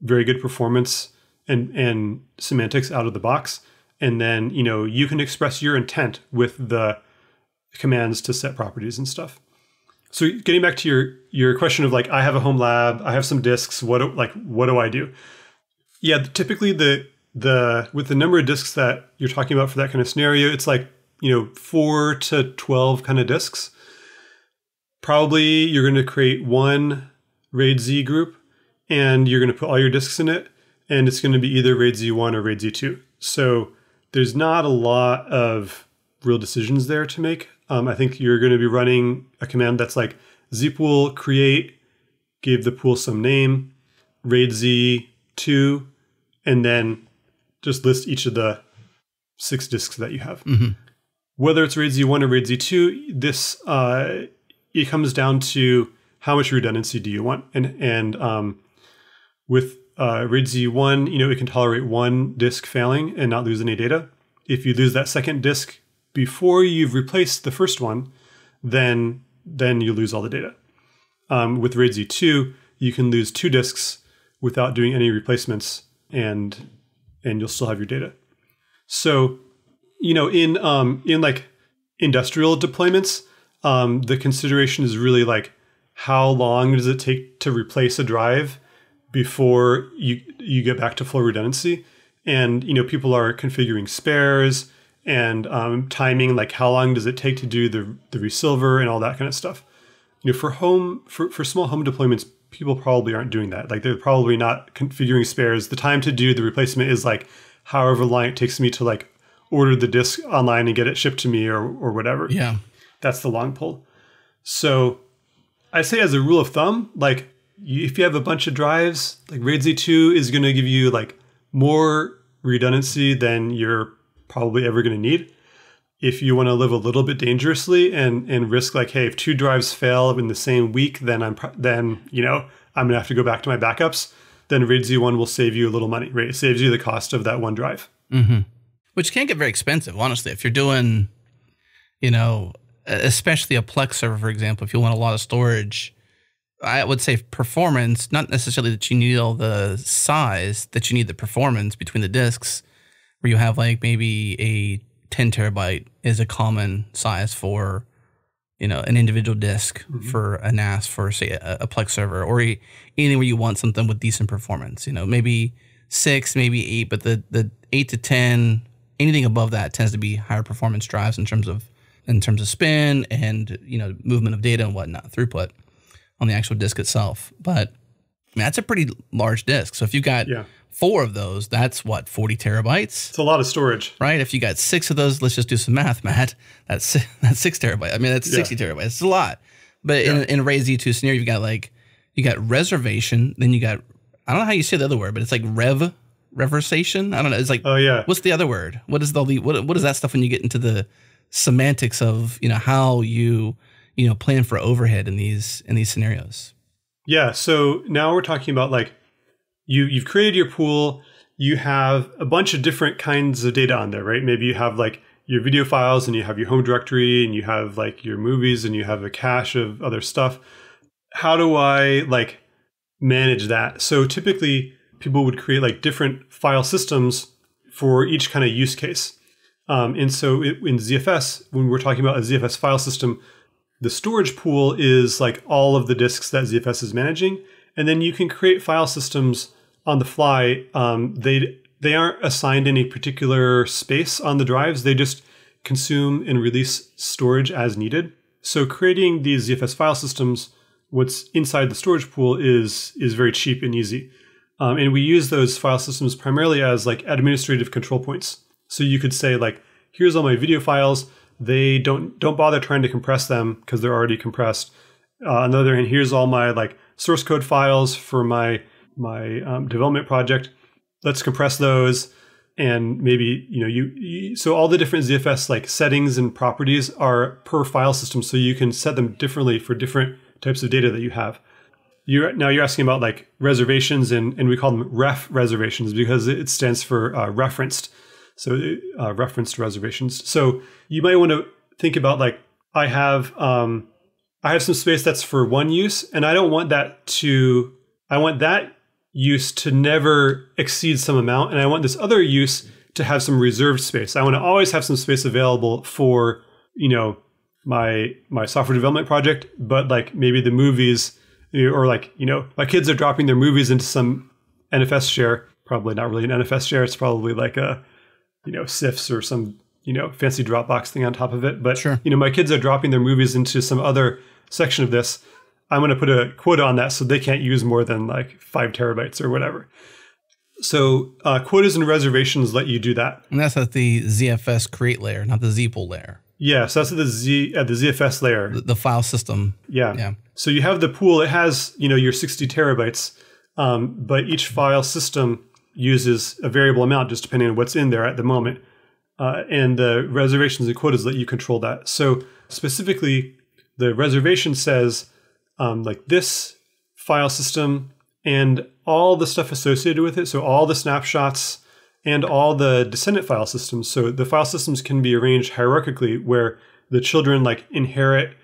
very good performance and semantics out of the box. And then, you can express your intent with the commands to set properties and stuff. So getting back to your question of like, I have a home lab, I have some disks. What do I do? Yeah, typically with the number of disks that you're talking about for that kind of scenario, it's like, 4 to 12 kind of disks. Probably you're going to create one RAID Z group, and you're going to put all your disks in it, and it's going to be either RAID Z1 or RAID Z2. So there's not a lot of real decisions there to make. I think you're going to be running a command that's like zpool create, give the pool some name, RAID Z2, and then just list each of the 6 disks that you have. Mm-hmm. Whether it's RAID Z1 or RAID Z2, this it comes down to how much redundancy do you want. And with RAID Z1, it can tolerate 1 disk failing and not lose any data. If you lose that second disk before you've replaced the first one, then you lose all the data. With RAID Z2, you can lose 2 disks without doing any replacements, and you'll still have your data. So, in like industrial deployments, the consideration is really like, how long does it take to replace a drive before you get back to full redundancy? And, people are configuring spares and timing, like how long does it take to do the resilver and all that kind of stuff. For small home deployments, people probably aren't doing that. Like, they're probably not configuring spares. The time to do the replacement is like however long it takes me to like order the disk online and get it shipped to me or whatever. Yeah. That's the long pull. So I say, as a rule of thumb, like if you have a bunch of drives, like RAID Z2 is going to give you like more redundancy than you're probably ever going to need. If you want to live a little bit dangerously and risk like, hey, if 2 drives fail in the same week, then I'm going to have to go back to my backups. Then RAID Z1 will save you a little money, right? It saves you the cost of that 1 drive. Mm-hmm. Which can get very expensive, honestly. If you're doing, especially a Plex server, for example, if you want a lot of storage, I would say performance, not necessarily that you need all the size, that you need the performance between the disks, where you have like maybe a 10 terabyte is a common size for, an individual disk for a NAS for, say, a Plex server, or anything where you want something with decent performance. Maybe 6, maybe 8, but the 8 to 10, anything above that tends to be higher performance drives in terms of spin and movement of data and whatnot, throughput on the actual disk itself. But that's a pretty large disk. So if you've got 4 of those, that's what, 40 terabytes? It's a lot of storage, right? If you got 6 of those, let's just do some math, Matt. That's 6 terabytes. I mean, that's 60 terabytes. It's a lot. But in a RAID Z2 scenario, you got reservation, then you got, I don't know how you say the other word, but it's like reversation. I don't know. It's like, what's the other word? What is what is that stuff when you get into the semantics of how you plan for overhead in these scenarios? Yeah. So now we're talking about like you've created your pool. You have a bunch of different kinds of data on there, right? Maybe you have like your video files and you have your home directory and you have like your movies and you have a cache of other stuff. How do I like manage that? So typically people would create like different file systems for each kind of use case. And so in ZFS, when we're talking about a ZFS file system, the storage pool is like all of the disks that ZFS is managing. And then you can create file systems on the fly. They aren't assigned any particular space on the drives. They just consume and release storage as needed. So creating these ZFS file systems, what's inside the storage pool is very cheap and easy. And we use those file systems primarily as like administrative control points. So you could say like, here's all my video files. They don't bother trying to compress them because they're already compressed. On the other hand, here's all my like source code files for my development project. Let's compress those. And maybe, so all the different ZFS like settings and properties are per file system. So you can set them differently for different types of data that you have. You're asking about like reservations and we call them ref reservations because it stands for referenced. So referenced reservations. So you might want to think about like, I have some space that's for one use and I want that use to never exceed some amount. And I want this other use to have some reserved space. I want to always have some space available for, my software development project, but like maybe the movies or like, my kids are dropping their movies into some NFS share, probably not really an NFS share. It's probably like a, SIFs or some, fancy Dropbox thing on top of it. But, sure. My kids are dropping their movies into some other section of this. I'm going to put a quota on that so they can't use more than like 5 terabytes or whatever. So quotas and reservations let you do that. And that's at the ZFS create layer, not the zpool layer. Yeah, so that's at the ZFS layer. The file system. Yeah. So you have the pool. It has, your 60 terabytes, but each file system uses a variable amount just depending on what's in there at the moment. And the reservations and quotas let you control that. So specifically, the reservation says, like this file system and all the stuff associated with it. So all the snapshots and all the descendant file systems. So the file systems can be arranged hierarchically where the children like inherit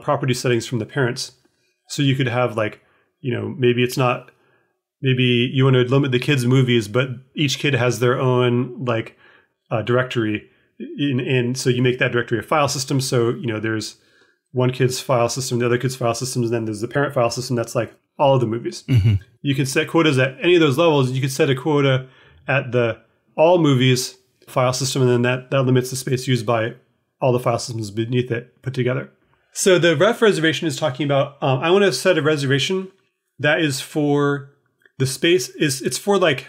property settings from the parents. So you could have like, maybe you want to limit the kids' movies, but each kid has their own like directory. And so you make that directory a file system. So, there's one kid's file system, the other kid's file systems, and then there's the parent file system that's like all of the movies. Mm-hmm. You can set quotas at any of those levels. You could set a quota at the all movies file system, and then that limits the space used by all the file systems beneath it put together. So the ref reservation is talking about, I want to set a reservation that is for the space, it's for like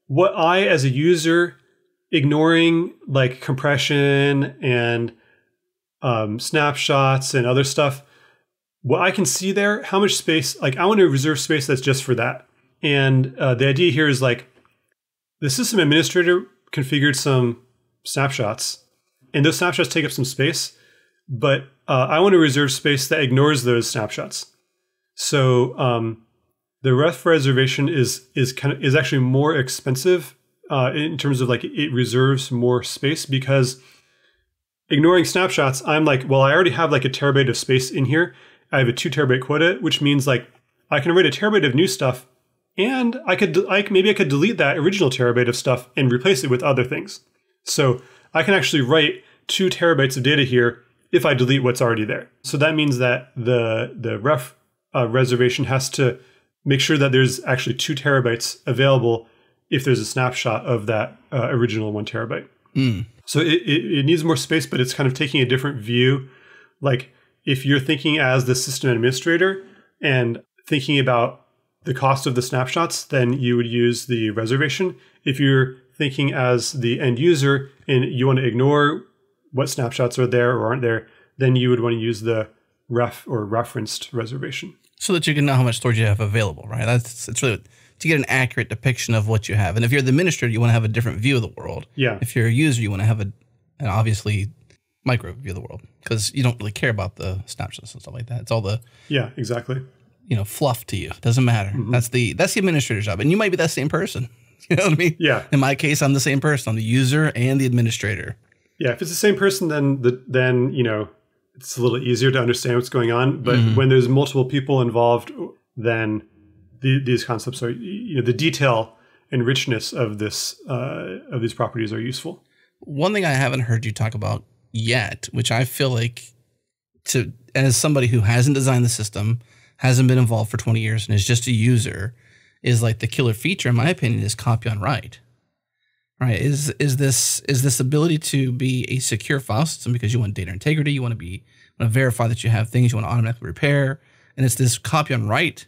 what I as a user, ignoring like compression and snapshots and other stuff, what I can see there, how much space, like I want to reserve space that's just for that. And the idea here is like the system administrator configured some snapshots and those snapshots take up some space, but I want to reserve space that ignores those snapshots. So the ref reservation is actually more expensive in terms of like it reserves more space because ignoring snapshots, I'm like, well, I already have like a terabyte of space in here. I have a 2 terabyte quota, which means like I can write a terabyte of new stuff, and maybe I could delete that original terabyte of stuff and replace it with other things. So I can actually write 2 terabytes of data here if I delete what's already there. So that means that the ref reservation has to make sure that there's actually 2 terabytes available if there's a snapshot of that original 1 terabyte. Mm. So it needs more space, but it's kind of taking a different view. Like if you're thinking as the system administrator and thinking about the cost of the snapshots, then you would use the reservation. If you're thinking as the end user and you want to ignore what snapshots are there or aren't there, then you would want to use the ref or referenced reservation. So that you can know how much storage you have available, right? It's really to get an accurate depiction of what you have. And if you're the administrator, you want to have a different view of the world. Yeah. If you're a user, you want to have an obviously micro view of the world because you don't really care about the snapshots and stuff like that. It's all the... Yeah, exactly. fluff to you. Doesn't matter. That's the administrator's job. And you might be that same person. You know what I mean? Yeah. In my case, I'm the same person. I'm the user and the administrator. Yeah. If it's the same person, then it's a little easier to understand what's going on. But when there's multiple people involved, then these concepts are, the detail and richness of this of these properties are useful. One thing I haven't heard you talk about yet, which I feel like, as somebody who hasn't designed the system, hasn't been involved for 20 years, and is just a user, is like the killer feature, in my opinion, is copy on write. Right? Is this ability to be a secure file system because you want data integrity, you want to verify that you have things you want to automatically repair, and it's this copy on write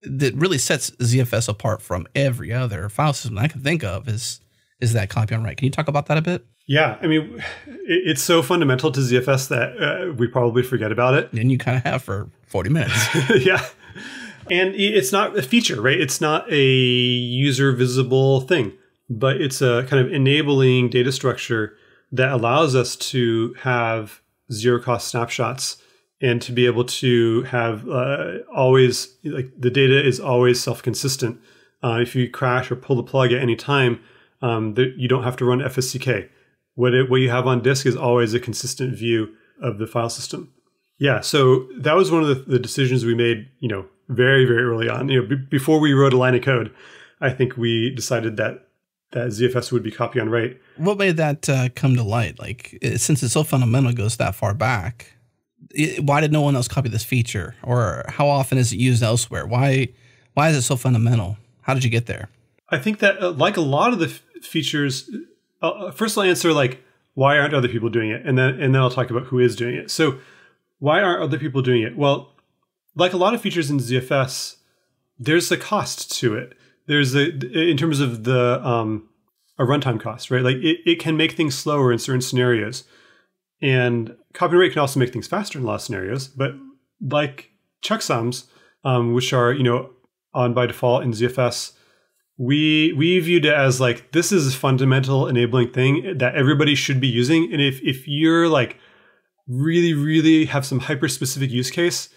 that really sets ZFS apart from every other file system I can think of. Is that copy on write? Can you talk about that a bit? Yeah, I mean, it's so fundamental to ZFS that we probably forget about it. And you kind of have for 40 minutes. Yeah. And it's not a feature, right? It's not a user visible thing, but it's a kind of enabling data structure that allows us to have zero cost snapshots and to be able to have always, like, the data is always self-consistent. If you crash or pull the plug at any time, you don't have to run FSCK. What you have on disk is always a consistent view of the file system. Yeah, so that was one of the decisions we made, very, very early on. Before we wrote a line of code, I think we decided that ZFS would be copy on write. What made that come to light? Like, since it's so fundamental, it goes that far back. Why did no one else copy this feature? Or how often is it used elsewhere? Why is it so fundamental? How did you get there? I think that like a lot of the features, first I'll answer like, why aren't other people doing it? And then I'll talk about who is doing it. So why aren't other people doing it? Well, like a lot of features in ZFS, there's a cost to it. There's in terms of a runtime cost, right? Like it can make things slower in certain scenarios. And copy and write can also make things faster in a lot of scenarios. But like checksums, which are, on by default in ZFS, we viewed it as like, this is a fundamental enabling thing that everybody should be using. And if you're like really, really have some hyper specific use case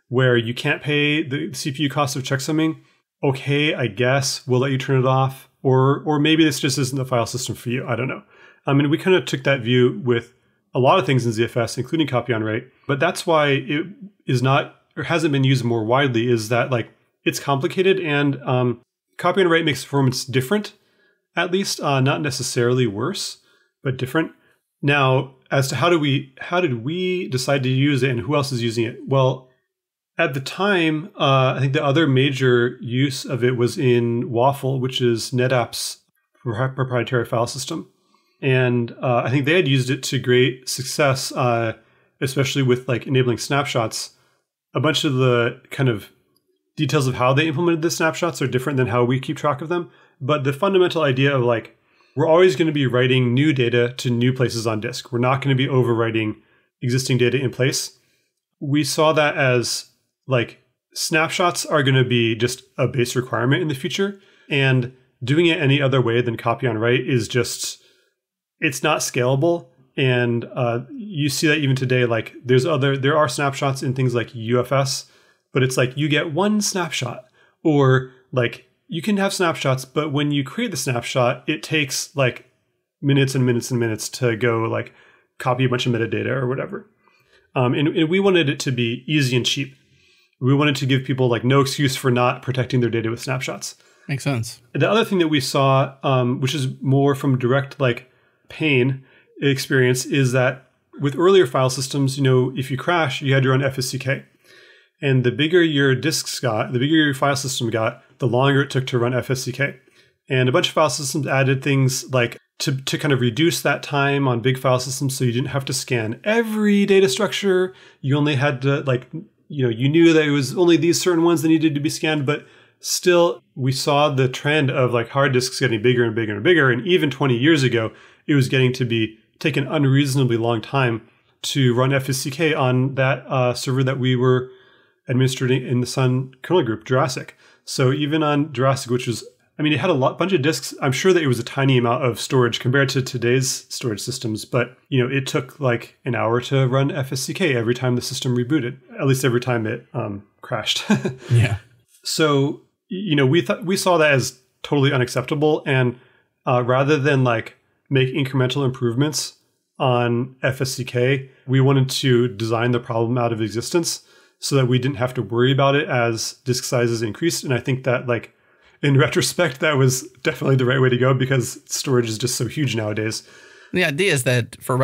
where you can't pay the CPU cost of checksumming, okay, I guess we'll let you turn it off. Or maybe this just isn't the file system for you. I don't know. I mean, we kind of took that view with a lot of things in ZFS, including copy on write. But that's why it is not, or hasn't been used more widely, is that like it's complicated, and copy and write makes performance different, at least not necessarily worse, but different. Now, as to how did we decide to use it and who else is using it? Well, at the time, I think the other major use of it was in Waffle, which is NetApp's proprietary file system. And I think they had used it to great success, especially with like enabling snapshots. A bunch of the kind of details of how they implemented the snapshots are different than how we keep track of them. But the fundamental idea of like, we're always going to be writing new data to new places on disk. We're not going to be overwriting existing data in place. We saw that as like snapshots are going to be just a base requirement in the future. And doing it any other way than copy on write is just, it's not scalable. And you see that even today, like there are snapshots in things like UFS, but it's like you get one snapshot, or like you can have snapshots, but when you create the snapshot, it takes like minutes and minutes and minutes to go like copy a bunch of metadata or whatever. And we wanted it to be easy and cheap. We wanted to give people like no excuse for not protecting their data with snapshots. Makes sense. The other thing that we saw, which is more from direct like pain experience, is that with earlier file systems, if you crash, you had to run FSCK. And the bigger your disks got, the bigger your file system got, the longer it took to run FSCK. And a bunch of file systems added things like to kind of reduce that time on big file systems, so you didn't have to scan every data structure. You only had to you knew that it was only these certain ones that needed to be scanned, but still we saw the trend of like hard disks getting bigger and bigger and bigger. And even 20 years ago, it was getting to be take an unreasonably long time to run FSCK on that server that we were administrating in the Sun kernel group, Jurassic. So even on Jurassic, which was I mean, it had a bunch of disks. I'm sure that it was a tiny amount of storage compared to today's storage systems, but it took like an hour to run FSCK every time the system rebooted, at least every time it crashed. Yeah. So, we saw that as totally unacceptable. And rather than like make incremental improvements on FSCK, we wanted to design the problem out of existence so that we didn't have to worry about it as disk sizes increased. And I think that like in retrospect, that was definitely the right way to go because storage is just so huge nowadays. The idea is that for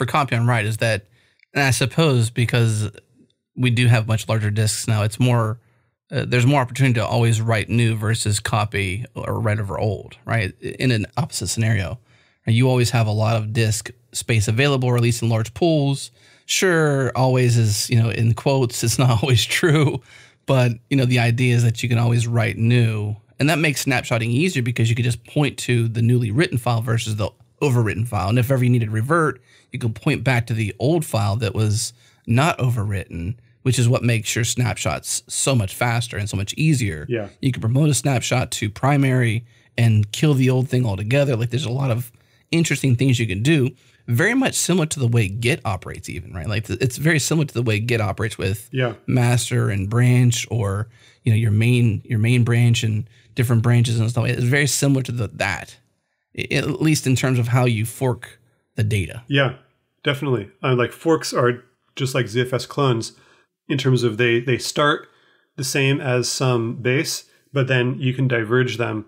copy on write is that, and I suppose because we do have much larger disks now, it's more, there's more opportunity to always write new versus copy or write over old, right? In an opposite scenario, you always have a lot of disk space available, or at least in large pools. Sure, always is, in quotes, it's not always true. But, the idea is that you can always write new. And that makes snapshotting easier because you could just point to the newly written file versus the overwritten file. And if ever you need to revert, you can point back to the old file that was not overwritten, which is what makes your snapshots so much faster and so much easier. Yeah. You can promote a snapshot to primary and kill the old thing altogether. Like there's a lot of interesting things you can do. Very much similar to the way Git operates even, right? Like it's very similar to the way Git operates with master and branch, or, your main branch and different branches and stuff. It's very similar to that, at least in terms of how you fork the data. Yeah, definitely. Like forks are just like ZFS clones in terms of they start the same as some base, but then you can diverge them,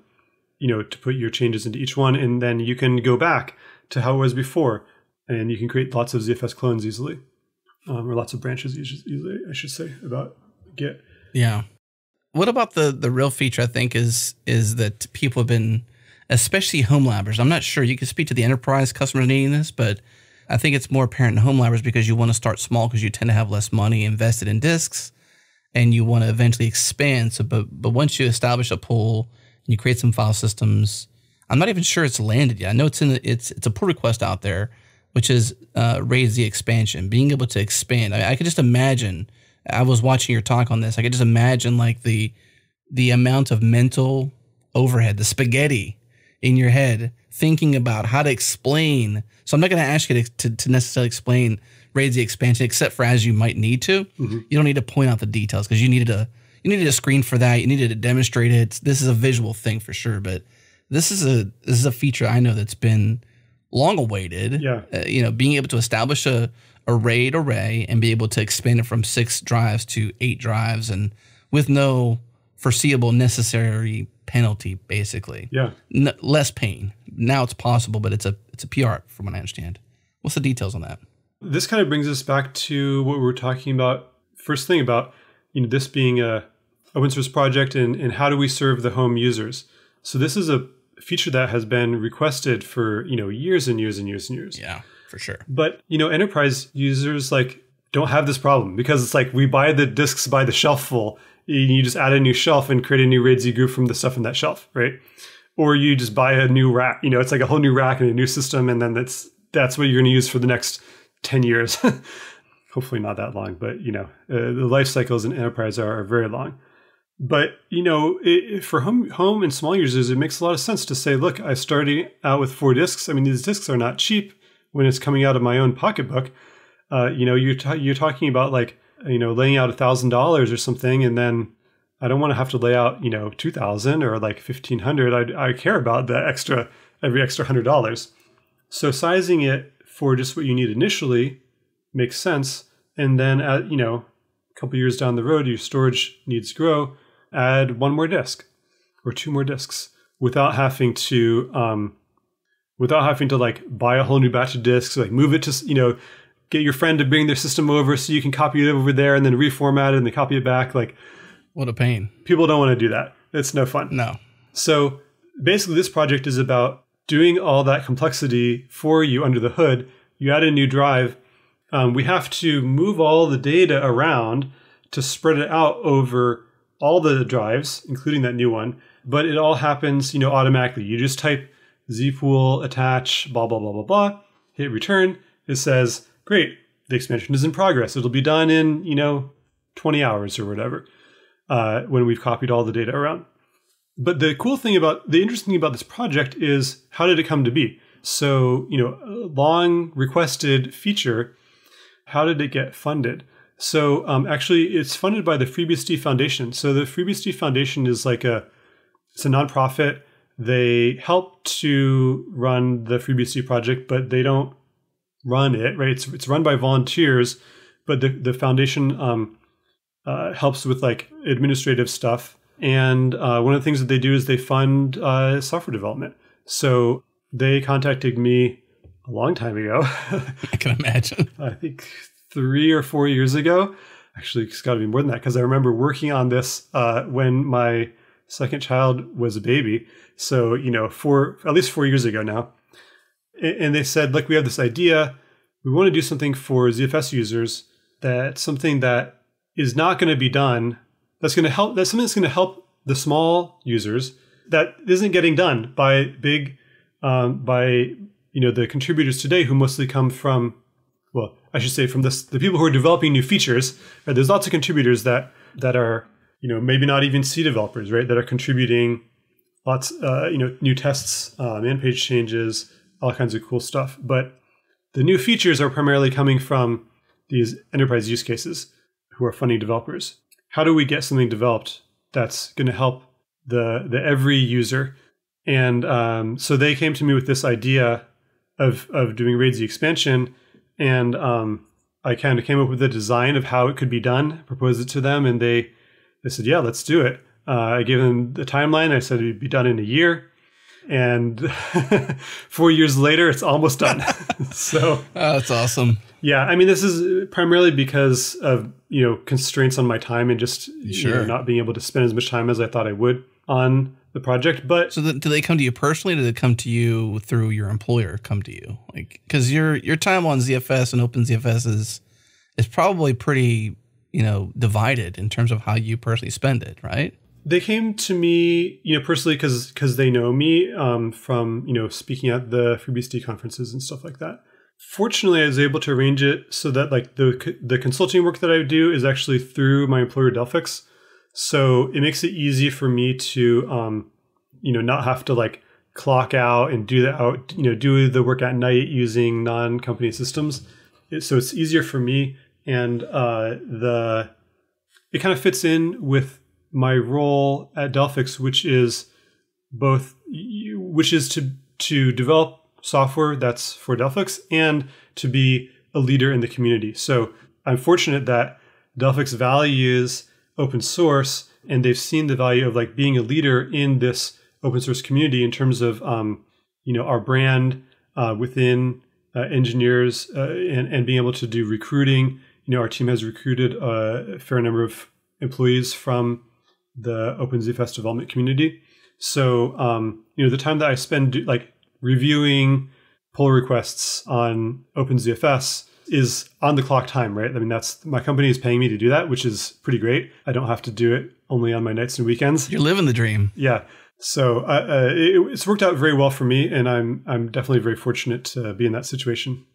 to put your changes into each one. And then you can go back to how it was before, and you can create lots of ZFS clones easily, or lots of branches easily, I should say, about Git. Yeah. What about the real feature? I think is that people have been, especially home labbers. I'm not sure you can speak to the enterprise customers needing this, but I think it's more apparent in home labbers because you want to start small because you tend to have less money invested in disks, and you want to eventually expand. So, but once you establish a pool and you create some file systems. I'm not even sure it's landed yet. I know it's a pull request out there, which is raise the expansion, being able to expand. I could just imagine. I was watching your talk on this. I could just imagine like the amount of mental overhead, the spaghetti in your head, thinking about how to explain. So I'm not going to ask you to necessarily explain raise the expansion, except for as you might need to. Mm-hmm. You don't need to point out the details because you needed a screen for that. You needed to demonstrate it. This is a visual thing for sure, but this is a feature I know that's been long awaited. Yeah. Being able to establish a RAID array and be able to expand it from 6 drives to 8 drives, and with no foreseeable necessary penalty, basically. Yeah. Less pain. Now it's possible, but it's a PR from what I understand. What's the details on that? This kind of brings us back to what we were talking about first thing about, this being a open source project and how do we serve the home users. So this is a feature that has been requested for, years and years and years and years. Yeah, for sure. But, enterprise users don't have this problem because it's like we buy the disks by the shelf full. You just add a new shelf and create a new RAID Z group from the stuff in that shelf, right? Or you just buy a new rack. It's like a whole new rack and a new system, and then that's what you're going to use for the next 10 years. Hopefully not that long, but the life cycles in enterprise are very long. But for home and small users, it makes a lot of sense to say, look, I started out with 4 disks. I mean, these disks are not cheap when it's coming out of my own pocketbook. You're talking about laying out $1,000 or something, and then I don't want to have to lay out $2,000 or $1,500. I care about the every extra $100. So sizing it for just what you need initially makes sense, and then a couple years down the road, your storage needs grow. Add 1 more disk or 2 more disks without having to buy a whole new batch of disks, move it to, get your friend to bring their system over so you can copy it over there and then reformat it and then copy it back. What a pain. People don't want to do that. It's no fun. No. So basically this project is about doing all that complexity for you under the hood. You add a new drive. We have to move all the data around to spread it out over all the drives, including that new one, but it all happens, automatically. You just type zpool attach, blah, blah, blah, blah, blah, hit return. It says, great, the expansion is in progress. It'll be done in, 20 hours or whatever, when we've copied all the data around. But the interesting thing about this project is, how did it come to be? So, a long requested feature, how did it get funded? So actually, it's funded by the FreeBSD Foundation. So the FreeBSD Foundation is it's a nonprofit. They help to run the FreeBSD project, but they don't run it, right? It's run by volunteers, but the foundation helps with administrative stuff. And one of the things that they do is they fund software development. So they contacted me a long time ago. I can imagine. I think 3 or 4 years ago. Actually, it's got to be more than that, because I remember working on this when my second child was a baby. So, at least 4 years ago now. And they said, look, we have this idea. We want to do something for ZFS users, that's something that is not going to be done. That's something that's going to help the small users that isn't getting done by the contributors today, who mostly come from, well, I should say from the people who are developing new features. Right? There's lots of contributors that are, maybe not even C developers, right? That are contributing lots, new tests, man page changes, all kinds of cool stuff. But the new features are primarily coming from these enterprise use cases who are funding developers. How do we get something developed that's going to help the every user? And so they came to me with this idea of doing RAID Z expansion, and I kind of came up with a design of how it could be done, proposed it to them, and they said, yeah, let's do it. I gave them the timeline. I said it'd be done in a year. And 4 years later, it's almost done. So that's awesome. Yeah, I mean, this is primarily because of constraints on my time and just not being able to spend as much time as I thought I would on the project. But so, do they come to you personally, or do they come to you through your employer? Come to you, because your time on ZFS and OpenZFS is probably pretty divided in terms of how you personally spend it, right? They came to me, personally because they know me from, speaking at the FreeBSD conferences and stuff like that. Fortunately, I was able to arrange it so that the consulting work that I do is actually through my employer Delphix. So it makes it easy for me to, not have to clock out and do the work at night using non-company systems. So it's easier for me, and it kind of fits in with my role at Delphix, which is to develop software that's for Delphix and to be a leader in the community. So I'm fortunate that Delphix values open source, and they've seen the value of being a leader in this open source community in terms of our brand within engineers and being able to do recruiting. Our team has recruited a fair number of employees from the OpenZFS development community. So, the time that I spend reviewing pull requests on OpenZFS is on the clock time, right? I mean, my company is paying me to do that, which is pretty great. I don't have to do it only on my nights and weekends. You're living the dream. Yeah. So it's worked out very well for me, and I'm definitely very fortunate to be in that situation.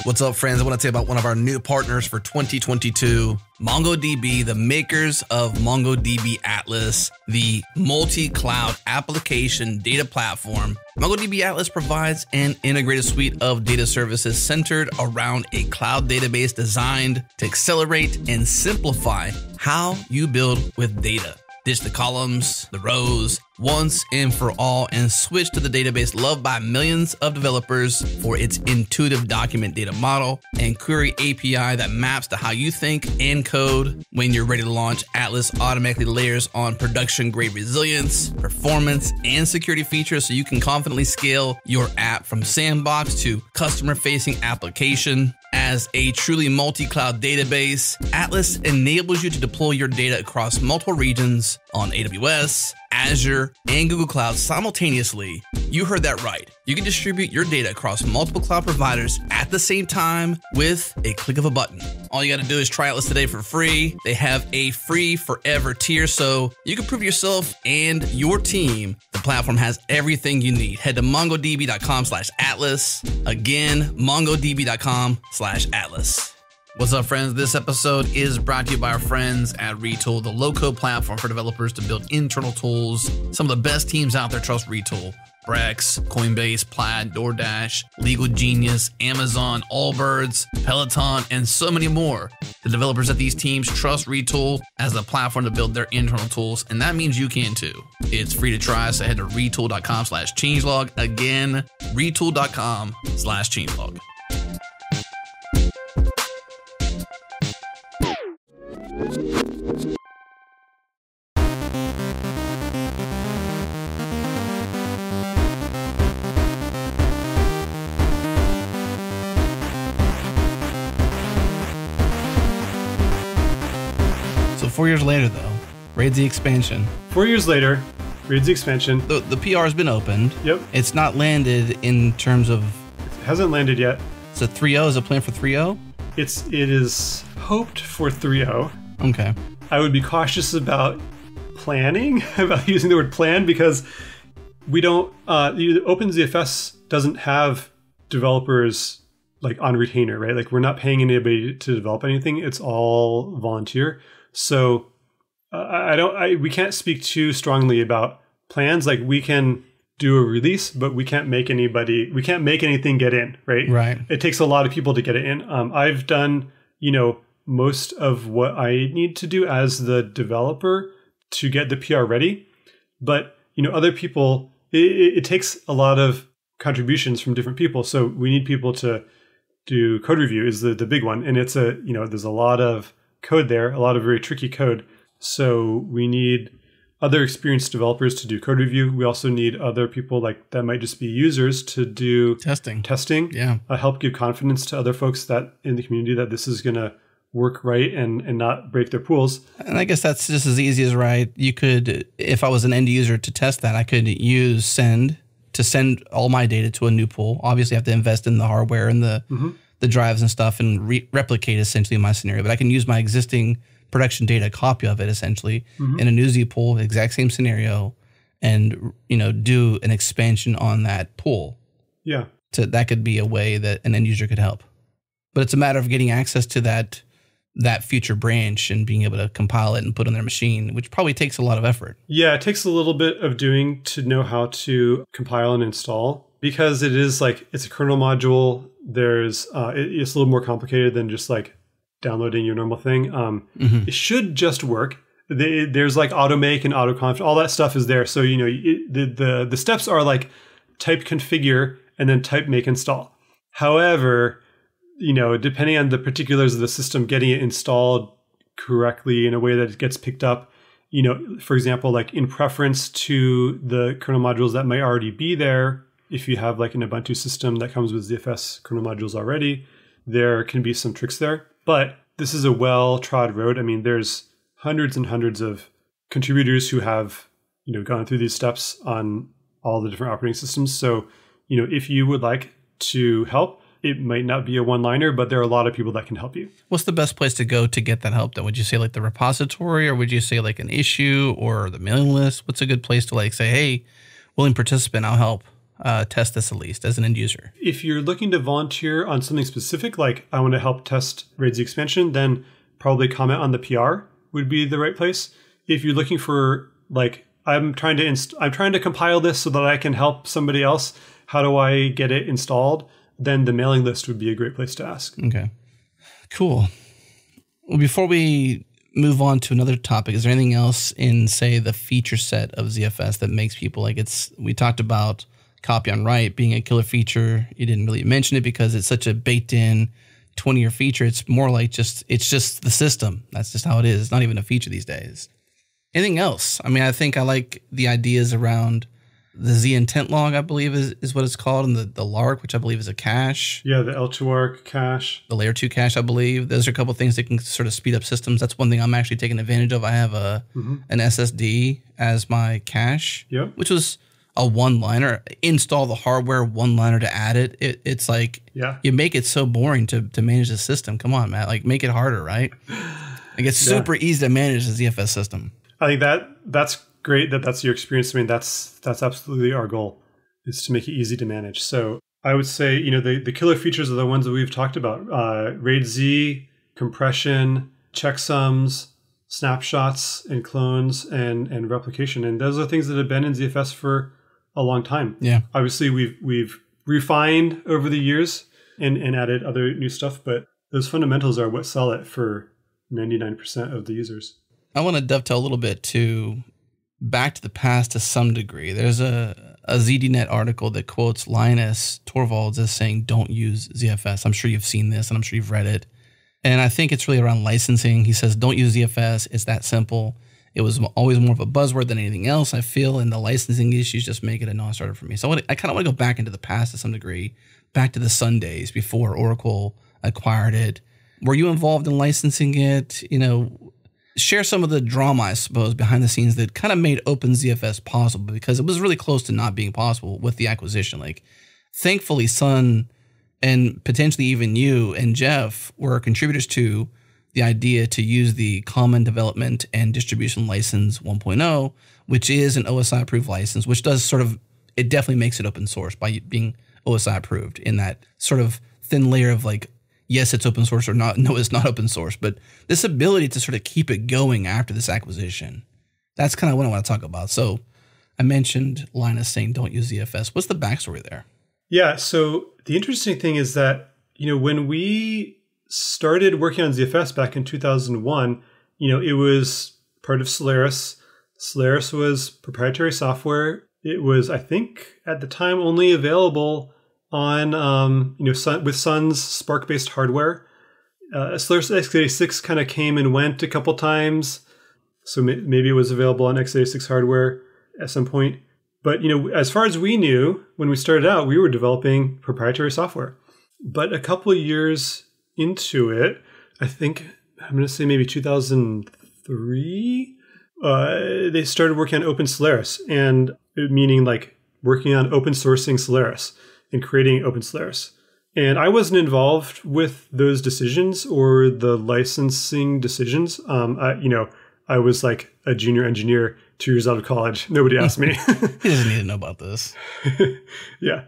What's up, friends? I want to tell you about one of our new partners for 2022, MongoDB, the makers of MongoDB Atlas, the multi-cloud application data platform. MongoDB Atlas provides an integrated suite of data services centered around a cloud database designed to accelerate and simplify how you build with data. Ditch the columns, the rows, once and for all, and switch to the database loved by millions of developers for its intuitive document data model and query API that maps to how you think and code. When you're ready to launch, Atlas automatically layers on production-grade resilience, performance, and security features so you can confidently scale your app from sandbox to customer-facing application. As a truly multi-cloud database, Atlas enables you to deploy your data across multiple regions on AWS, Azure, and Google Cloud simultaneously. You heard that right. You can distribute your data across multiple cloud providers at the same time with a click of a button. All you got to do is try Atlas today for free. They have a free forever tier, so you can prove yourself and your team the platform has everything you need. Head to mongodb.com/Atlas. Again, mongodb.com/Atlas. What's up, friends? This episode is brought to you by our friends at Retool, the low-code platform for developers to build internal tools. Some of the best teams out there trust Retool. Brex, Coinbase, Plaid, DoorDash, Legal Genius, Amazon, Allbirds, Peloton, and so many more. The developers at these teams trust Retool as the platform to build their internal tools, and that means you can too. It's free to try, so head to retool.com/changelog. Again, retool.com/changelog. So 4 years later, though, RAID Z expansion. 4 years later, RAID Z expansion. The PR has been opened. Yep. It's not landed in terms of... It hasn't landed yet. So 3.0 is a plan for 3.0? It is hoped for 3.0. Okay. I would be cautious about planning, about using the word plan, because we don't, OpenZFS doesn't have developers like on retainer, right? Like we're not paying anybody to develop anything. It's all volunteer. So we can't speak too strongly about plans. Like we can do a release, but we can't make anything get in, right? Right. It takes a lot of people to get it in. I've done, most of what I need to do as the developer to get the PR ready. But, other people, it takes a lot of contributions from different people. So we need people to do code review is the big one. And it's there's a lot of code there, a lot of very tricky code. So we need other experienced developers to do code review. We also need other people that might just be users to do testing. Yeah. Help give confidence to other folks that in the community that this is going to work right and not break their pools. And I guess that's just as easy as right. You could, if I was an end user to test that, I could use send to send all my data to a new pool. Obviously, I have to invest in the hardware and the drives and stuff and replicate essentially my scenario. But I can use my existing production data, copy of it essentially in a new Z pool, exact same scenario, and do an expansion on that pool. Yeah. So that could be a way that an end user could help. But it's a matter of getting access to that future branch and being able to compile it and put on their machine, which probably takes a lot of effort. Yeah, it takes a little bit of doing to know how to compile and install, because it is it's a kernel module. There's it's a little more complicated than just downloading your normal thing. It should just work. There's automake and autoconf, all that stuff is there. So the steps are type configure and then type make install. However, depending on the particulars of the system, getting it installed correctly in a way that it gets picked up, for example, in preference to the kernel modules that might already be there. If you have an Ubuntu system that comes with ZFS kernel modules already, there can be some tricks there. But this is a well-trod road. I mean, there's hundreds and hundreds of contributors who have, gone through these steps on all the different operating systems. So, if you would like to help, it might not be a one-liner, but there are a lot of people that can help you. What's the best place to go to get that help? Then would you say the repository, or would you say an issue or the mailing list? What's a good place to say, hey, willing participant, I'll help test this at least as an end user? If you're looking to volunteer on something specific, like I want to help test RAID Z expansion, then probably comment on the PR would be the right place. If you're looking for I'm trying to compile this so that I can help somebody else, how do I get it installed? Then the mailing list would be a great place to ask. Okay, cool. Well, before we move on to another topic, is there anything else in, say, the feature set of ZFS that makes people we talked about copy on write being a killer feature. You didn't really mention it because it's such a baked in 20-year feature. It's more it's just the system. That's just how it is. It's not even a feature these days. Anything else? I mean, I think I like the ideas around the Z intent log, I believe is what it's called, and the LARC, which I believe is a cache. Yeah, the L2ARC cache. The layer 2 cache, I believe. Those are a couple of things that can sort of speed up systems. That's one thing I'm actually taking advantage of. I have an SSD as my cache, yep. which was a one-liner, install the hardware one-liner to add it. It's like you make it so boring to manage the system. Come on, Matt, like make it harder, right? Like it's super easy to manage the ZFS system. I think that's great that's your experience. I mean, that's absolutely our goal, is to make it easy to manage. So I would say, the killer features are the ones that we've talked about. RAID Z, compression, checksums, snapshots and clones and replication. And those are things that have been in ZFS for a long time. Yeah. Obviously, we've refined over the years and added other new stuff, but those fundamentals are what sell it for 99% of the users. I want to dovetail a little bit to back to the past to some degree. There's a ZDNet article that quotes Linus Torvalds as saying, don't use ZFS. I'm sure you've seen this and I'm sure you've read it. And I think it's really around licensing. He says, don't use ZFS. It's that simple. It was always more of a buzzword than anything else, I feel, and the licensing issues just make it a non-starter for me. So I kind of want to go back into the past to some degree, back to the Sun days before Oracle acquired it. Were you involved in licensing it? Share some of the drama, I suppose, behind the scenes that kind of made OpenZFS possible, because it was really close to not being possible with the acquisition. Like, thankfully, Sun and potentially even you and Jeff were contributors to the idea to use the Common Development and Distribution License 1.0, which is an OSI approved license, which does it definitely makes it open source by being OSI approved in that sort of thin layer of like, yes, it's open source, or not. No, it's not open source. But this ability to sort of keep it going after this acquisition, that's kind of what I want to talk about. So I mentioned Linus saying, don't use ZFS. What's the backstory there? Yeah. So the interesting thing is that, when we started working on ZFS back in 2001, it was part of Solaris. Solaris was proprietary software. It was, I think, at the time only available on, Sun, with Sun's Spark-based hardware. Solaris x86 kind of came and went a couple times. So maybe it was available on x86 hardware at some point. But, as far as we knew, when we started out, we were developing proprietary software. But a couple of years into it, I think, I'm going to say maybe 2003, they started working on Open Solaris, and meaning like working on open sourcing Solaris and creating Open Solaris. And I wasn't involved with those decisions or the licensing decisions. I was like a junior engineer 2 years out of college. Nobody asked me. He doesn't need to know about this. Yeah.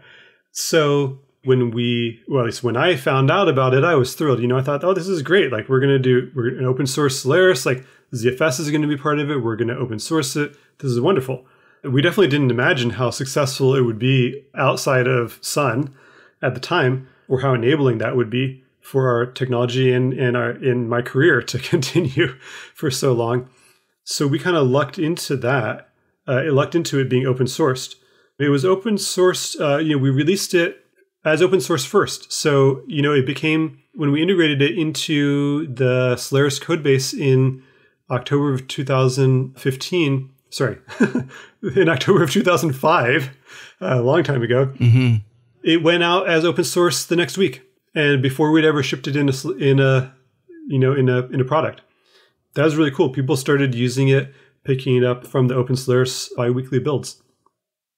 So at least when I found out about it, I was thrilled. I thought, oh, this is great. Like we're going to open source Solaris. Like ZFS is going to be part of it. We're going to open source it. This is wonderful. We definitely didn't imagine how successful it would be outside of Sun at the time, or how enabling that would be for our technology and in my career to continue for so long. So we kind of lucked into that. It lucked into it being open sourced. It was open sourced. We released it as open source first. So, it became, when we integrated it into the Solaris codebase in October of 2015, in October of 2005, a long time ago, it went out as open source the next week. And before we'd ever shipped it in a product. That was really cool. People started using it, picking it up from the Open Solaris bi-weekly builds.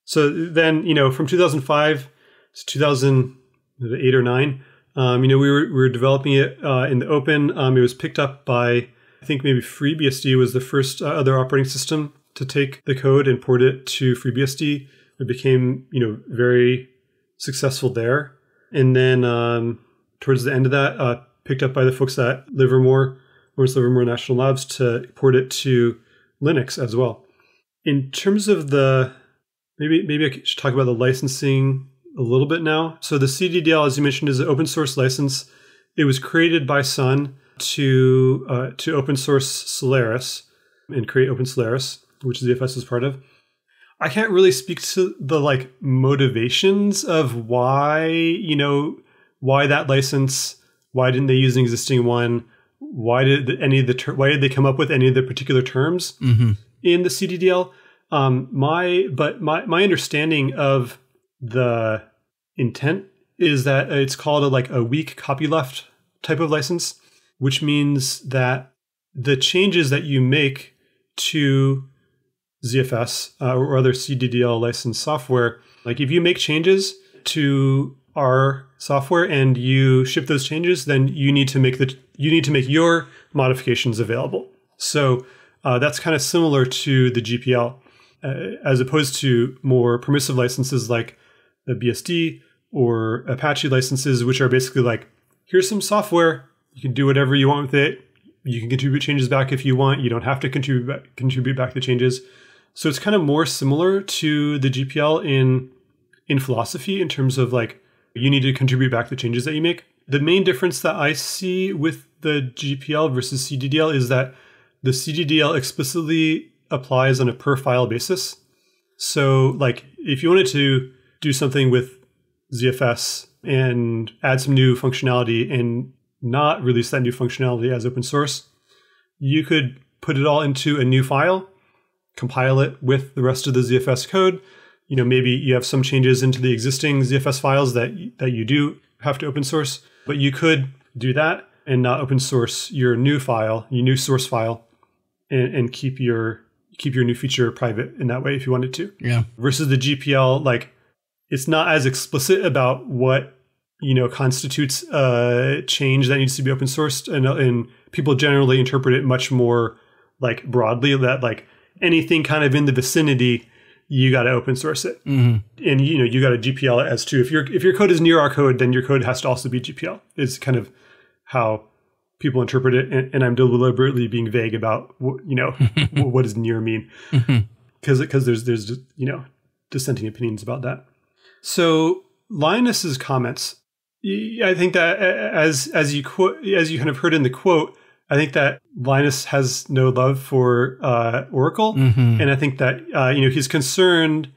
So then, from 2005 to 2008 or 9, we were developing it in the open. It was picked up by, I think maybe FreeBSD was the first other operating system to take the code and port it to FreeBSD. It became, very successful there. And then towards the end of that, picked up by the folks at Livermore National Labs to port it to Linux as well. In terms of maybe I should talk about the licensing a little bit now. So the CDDL, as you mentioned, is an open source license. It was created by Sun to open source Solaris and create Open Solaris, which ZFS is part of. I can't really speak to the motivations of why that license. Why didn't they use an existing one? Why did they come up with any of the particular terms in the CDDL? My understanding of the intent is that it's called a weak copyleft type of license, which means that the changes that you make to ZFS or other CDDL licensed software, like if you make changes to our software and you ship those changes, then you need to make your modifications available. So that's kind of similar to the GPL, as opposed to more permissive licenses like the BSD or Apache licenses, which are basically like, here's some software, you can do whatever you want with it. You can contribute changes back if you want. You don't have to contribute back the changes. So it's kind of more similar to the GPL in philosophy, in terms of like, you need to contribute back the changes that you make. The main difference that I see with the GPL versus CDDL is that the CDDL explicitly applies on a per file basis. So like if you wanted to do something with ZFS and add some new functionality and not release that new functionality as open source, you could put it all into a new file, compile it with the rest of the ZFS code. Maybe you have some changes into the existing ZFS files that you do have to open source, but you could do that and not open source your new file, your new source file, and keep your new feature private in that way if you wanted to. Yeah. Versus the GPL, like it's not as explicit about what constitutes a change that needs to be open sourced, and people generally interpret it much more like broadly, that like anything kind of in the vicinity, you got to open source it. And you got to GPL it as too. If your code is near our code, then your code has to also be GPL. It's kind of how people interpret it, and I'm deliberately being vague about what does near mean, because there's dissenting opinions about that. So Linus's comments, I think that as you kind of heard in the quote, I think that Linus has no love for Oracle, and I think that he's concerned,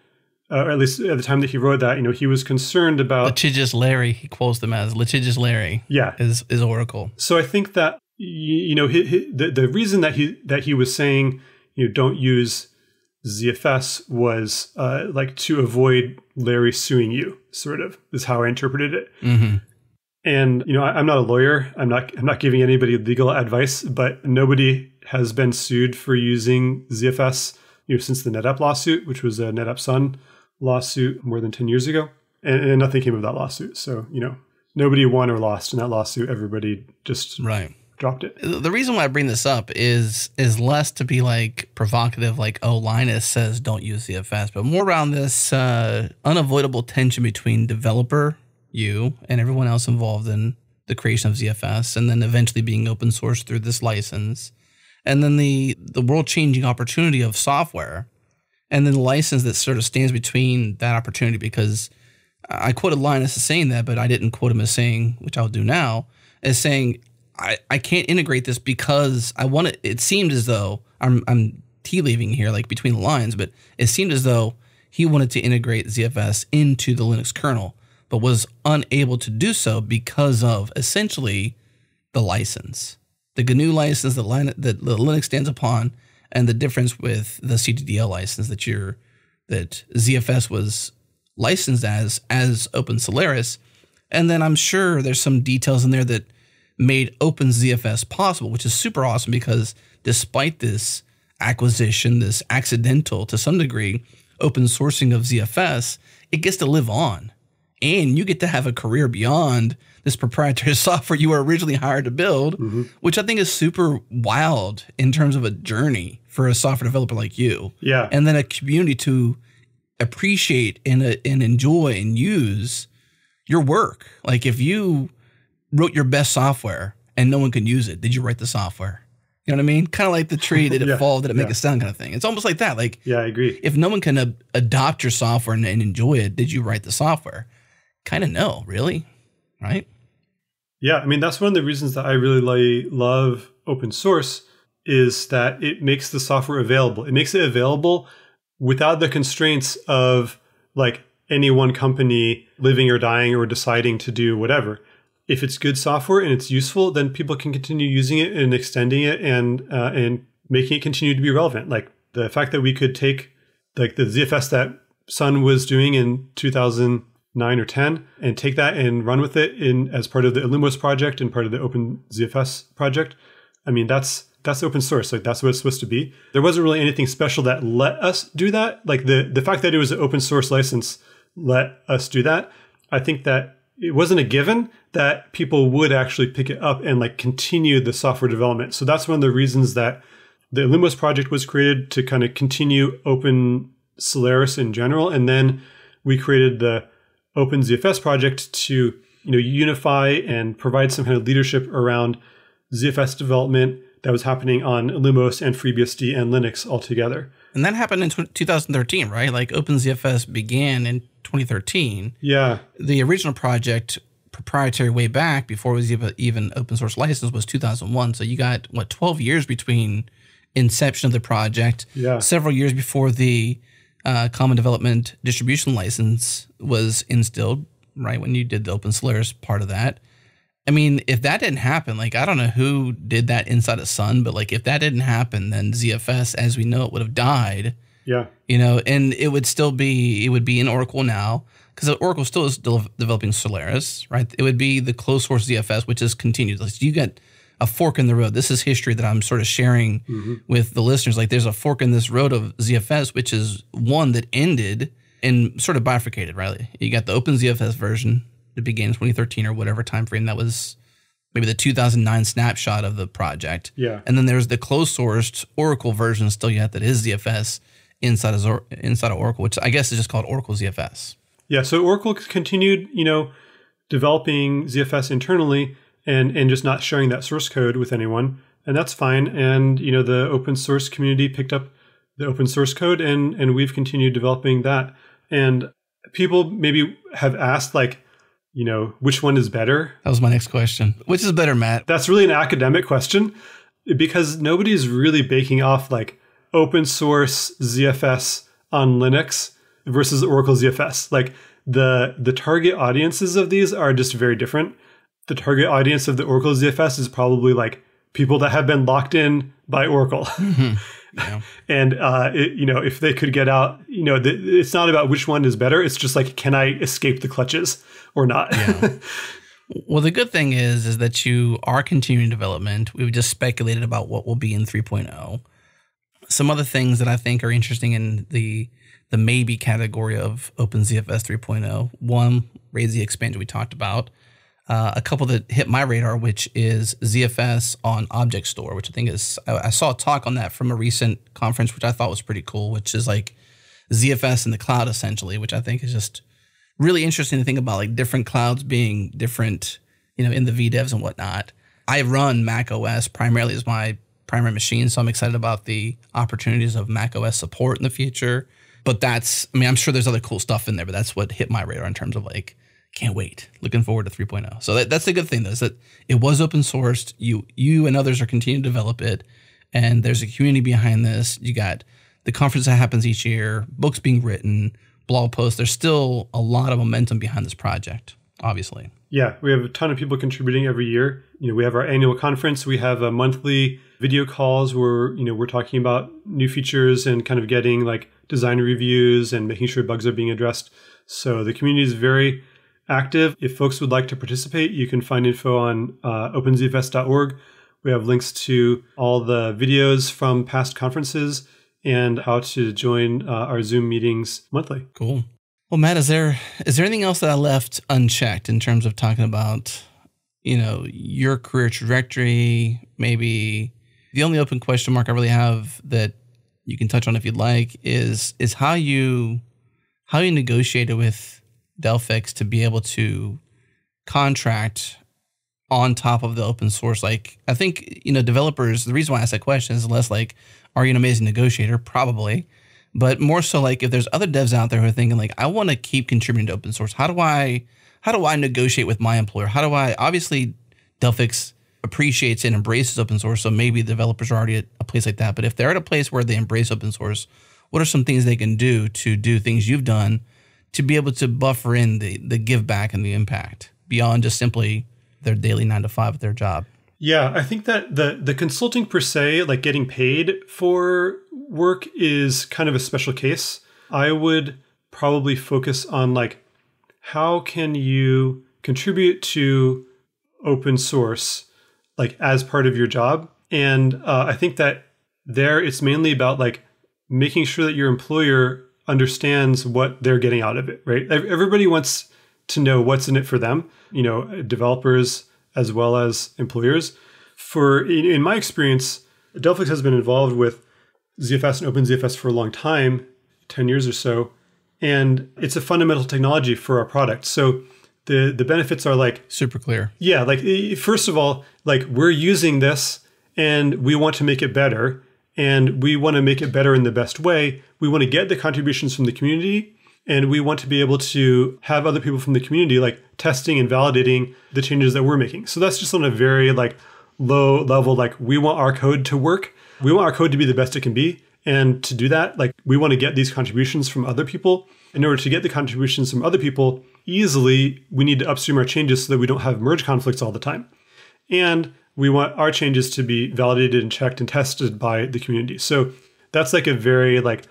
or at least at the time that he wrote that, he was concerned about litigious Larry. He quotes them as litigious Larry. Yeah, is Oracle. So I think that the reason that he was saying don't use ZFS was like to avoid Larry suing you, sort of, is how I interpreted it. And I'm not a lawyer. I'm not giving anybody legal advice, but nobody has been sued for using ZFS since the NetApp lawsuit, which was a NetApp Sun lawsuit more than 10 years ago, and nothing came of that lawsuit. So nobody won or lost in that lawsuit. Everybody just dropped it. The reason why I bring this up is less to be like provocative, like, oh, Linus says don't use ZFS, but more around this unavoidable tension between developer, you, and everyone else involved in the creation of ZFS, and then eventually being open source through this license, and then the world-changing opportunity of software, and then the license that sort of stands between that opportunity. Because I quoted Linus as saying that, but I didn't quote him as saying, which I'll do now, as saying, I can't integrate this because I want it. It seemed as though I'm tea-leaving here, like between the lines, but it seemed as though he wanted to integrate ZFS into the Linux kernel, but was unable to do so because of essentially the license, the GNU license that Linux stands upon, and the difference with the CDDL license that ZFS was licensed as Open Solaris. And then I'm sure there's some details in there that made OpenZFS possible, which is super awesome, because despite this acquisition, this accidental to some degree open sourcing of ZFS, it gets to live on. And you get to have a career beyond this proprietary software you were originally hired to build, which I think is super wild in terms of a journey for a software developer like you. Yeah. And then a community to appreciate and enjoy and use your work. Like if you wrote your best software and no one can use it, did you write the software? You know what I mean? Kind of like the tree, did it fall, did it make a sound kind of thing. It's almost like that. Like, yeah, I agree. If no one can adopt your software and enjoy it, did you write the software? Kind of no, really, right? Yeah, I mean, that's one of the reasons that I really love open source, is that it makes the software available. It makes it available without the constraints of like any one company living or dying or deciding to do whatever. If it's good software and it's useful, then people can continue using it and extending it and making it continue to be relevant. Like the fact that we could take like the ZFS that Sun was doing in 2009 or 10 and take that and run with it as part of the Illumos project and part of the OpenZFS project. I mean, that's that's open source. Like that's what it's supposed to be. There wasn't really anything special that let us do that. Like the fact that it was an open source license let us do that. I think that it wasn't a given that people would actually pick it up and like continue the software development. So that's one of the reasons that the Lumos project was created, to kind of continue Open Solaris in general. And then we created the Open ZFS project to, unify and provide some kind of leadership around ZFS development that was happening on Lumos and FreeBSD and Linux altogether. And that happened in 2013, right? Like OpenZFS began in 2013. Yeah. The original project, proprietary way back before it was even open source license, was 2001. So you got, 12 years between inception of the project, several years before the Common Development Distribution License was instilled, right? When you did the Open Solaris part of that. I mean, if that didn't happen, like, I don't know who did that inside of Sun, but like, if that didn't happen, then ZFS as we know it would have died. Yeah. And it would be in Oracle now, because Oracle still is developing Solaris, right? It would be the closed source ZFS, which is continued. Like, you got a fork in the road. This is history that I'm sort of sharing with the listeners. Like, there's a fork in this road of ZFS, which is one that ended and sort of bifurcated, right? You got the Open ZFS version that began in 2013 or whatever time frame that was, maybe the 2009 snapshot of the project. Yeah. And then there's the closed sourced Oracle version still yet that is ZFS inside of Oracle, which I guess is just called Oracle ZFS. Yeah. So Oracle continued, developing ZFS internally and just not sharing that source code with anyone. And that's fine. And, the open source community picked up the open source code and we've continued developing that. And people maybe have asked, like, which one is better? That was my next question. Which is better, Matt? That's really an academic question, because nobody's really baking off like open source ZFS on Linux versus Oracle ZFS. Like the target audiences of these are just very different. The target audience of the Oracle ZFS is probably like people that have been locked in by Oracle. Mm-hmm. Yeah. And, if they could get out, it's not about which one is better. It's just like, can I escape the clutches or not? Yeah. Well, the good thing is that you are continuing development. We've just speculated about what will be in 3.0. Some other things that I think are interesting in the maybe category of OpenZFS 3.0. One, raise the expansion we talked about. A couple that hit my radar, which is ZFS on Object Store, which I think is, I saw a talk on that from a recent conference, which I thought was pretty cool, which is like ZFS in the cloud essentially, which I think is just really interesting to think about, like different clouds being different, in the VDevs and whatnot. I run Mac OS primarily as my primary machine, so I'm excited about the opportunities of Mac OS support in the future. But I'm sure there's other cool stuff in there, but that's what hit my radar in terms of like, can't wait. Looking forward to 3.0. So that's a good thing, though, is that it was open sourced. You and others are continuing to develop it, and there's a community behind this. You got the conference that happens each year, books being written, blog posts. There's still a lot of momentum behind this project, obviously. Yeah, we have a ton of people contributing every year. We have our annual conference. We have a monthly video calls where, we're talking about new features and kind of getting like design reviews and making sure bugs are being addressed. So the community is very active. If folks would like to participate, you can find info on openzfs.org. We have links to all the videos from past conferences and how to join our Zoom meetings monthly. Cool. Well, Matt, is there anything else that I left unchecked in terms of talking about, your career trajectory? Maybe the only open question mark I really have that you can touch on if you'd like is how you negotiated with Delphix to be able to contract on top of the open source. Like, I think, developers, the reason why I asked that question is less like, are you an amazing negotiator? Probably. But more so like, if there's other devs out there who are thinking like, I want to keep contributing to open source. How do I negotiate with my employer? Obviously Delphix appreciates and embraces open source. So maybe the developers are already at a place like that. But if they're at a place where they embrace open source, what are some things they can do to do things you've done to be able to buffer in the give back and the impact beyond just simply their daily 9 to 5 at their job? Yeah, I think that the consulting per se, like getting paid for work, is kind of a special case. I would probably focus on like, how can you contribute to open source like as part of your job? And I think that there it's mainly about like making sure that your employer understands what they're getting out of it, right? Everybody wants to know what's in it for them, developers as well as employers. In my experience, Delphix has been involved with ZFS and OpenZFS for a long time, 10 years or so, and it's a fundamental technology for our product. So the benefits are like super clear. Yeah, like first of all, like we're using this and we want to make it better, and we want to make it better in the best way. We want to get the contributions from the community, and we want to be able to have other people from the community like testing and validating the changes that we're making. So that's just on a very like low level. Like we want our code to work. We want our code to be the best it can be. And to do that, like we want to get these contributions from other people. In order to get the contributions from other people easily, we need to upstream our changes so that we don't have merge conflicts all the time. And we want our changes to be validated and checked and tested by the community. So that's like a very like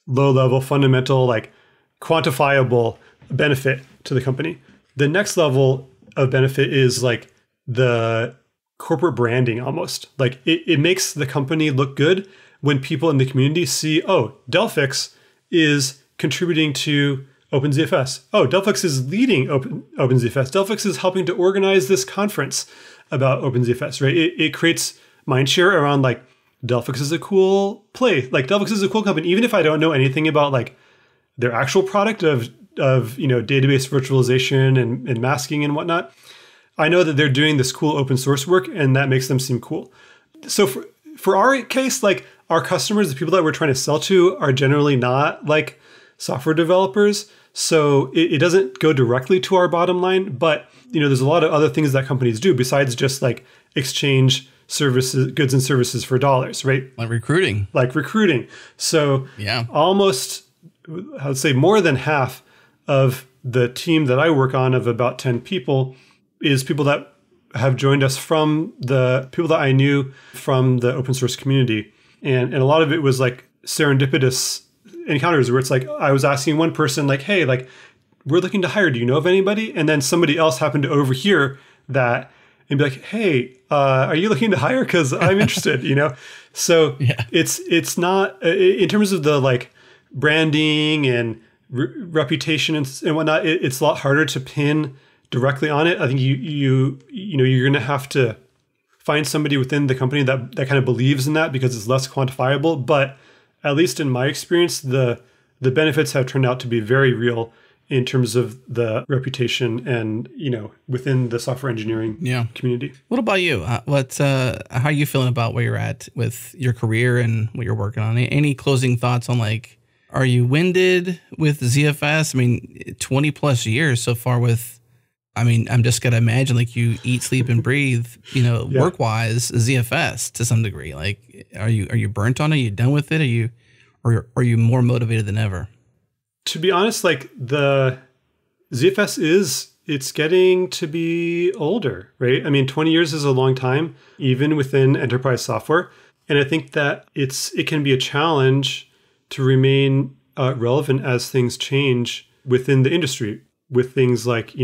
low level, fundamental, like quantifiable benefit to the company. The next level of benefit is like the corporate branding almost. Like it makes the company look good when people in the community see, oh, Delphix is contributing to OpenZFS. Oh, Delphix is leading OpenZFS. Delphix is helping to organize this conference about OpenZFS, right? It creates mindshare around like Delphix is a cool place. Like Delphix is a cool company, even if I don't know anything about like their actual product of database virtualization and masking and whatnot. I know that they're doing this cool open source work, and that makes them seem cool. So for our case, like our customers, the people that we're trying to sell to are generally not like software developers. So it doesn't go directly to our bottom line, but there's a lot of other things that companies do besides just like exchange services, goods and services for dollars, right? Like recruiting. So yeah, almost, I would say more than half of the team that I work on of about 10 people is people that have joined us from the people that I knew from the open source community. And a lot of it was like serendipitous encounters where it's like, I was asking one person like, hey, like we're looking to hire, do you know of anybody? And then somebody else happened to overhear that and be like, hey, are you looking to hire? Cause I'm interested, So yeah. It's not, in terms of the like branding and reputation and whatnot, it's a lot harder to pin directly on it. I think you're going to have to find somebody within the company that kind of believes in that because it's less quantifiable. But at least in my experience, the benefits have turned out to be very real in terms of the reputation and, within the software engineering community. What about you? How are you feeling about where you're at with your career and what you're working on? Any closing thoughts on like, are you winded with ZFS? I mean, 20 plus years so far I'm just going to imagine like you eat, sleep, and breathe, work-wise ZFS to some degree. Like, are you burnt on it? Are you done with it? Are you more motivated than ever? To be honest, like the ZFS it's getting to be older, right? I mean, 20 years is a long time, even within enterprise software. And I think that it can be a challenge to remain relevant as things change within the industry with things like,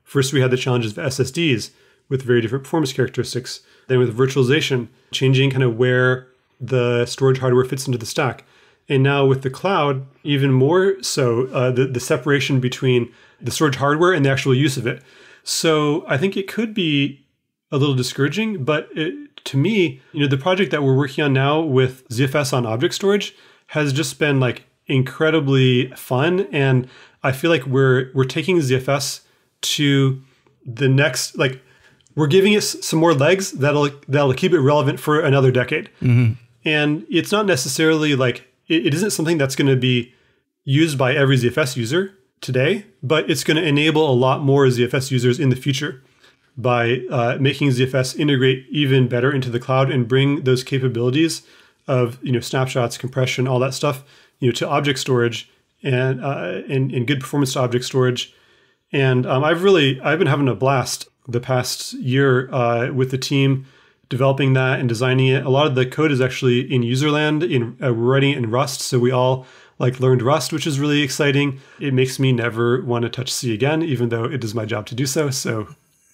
first, we had the challenges of SSDs with very different performance characteristics. Then with virtualization, changing kind of where the storage hardware fits into the stack. And now with the cloud, even more so, the separation between the storage hardware and the actual use of it. So I think it could be a little discouraging, but to me, the project that we're working on now with ZFS on object storage has just been like incredibly fun. And I feel like we're taking ZFS to the next, like we're giving it some more legs that'll keep it relevant for another decade. Mm-hmm. And it's not necessarily like, it isn't something that's going to be used by every ZFS user today, but it's going to enable a lot more ZFS users in the future by making ZFS integrate even better into the cloud and bring those capabilities of snapshots, compression, all that stuff to object storage and good performance to object storage. And I've been having a blast the past year with the team developing that and designing it. A lot of the code is actually in userland. We're writing it in Rust, so we all like learned Rust, which is really exciting. It makes me never want to touch C again, even though it is my job to do so. So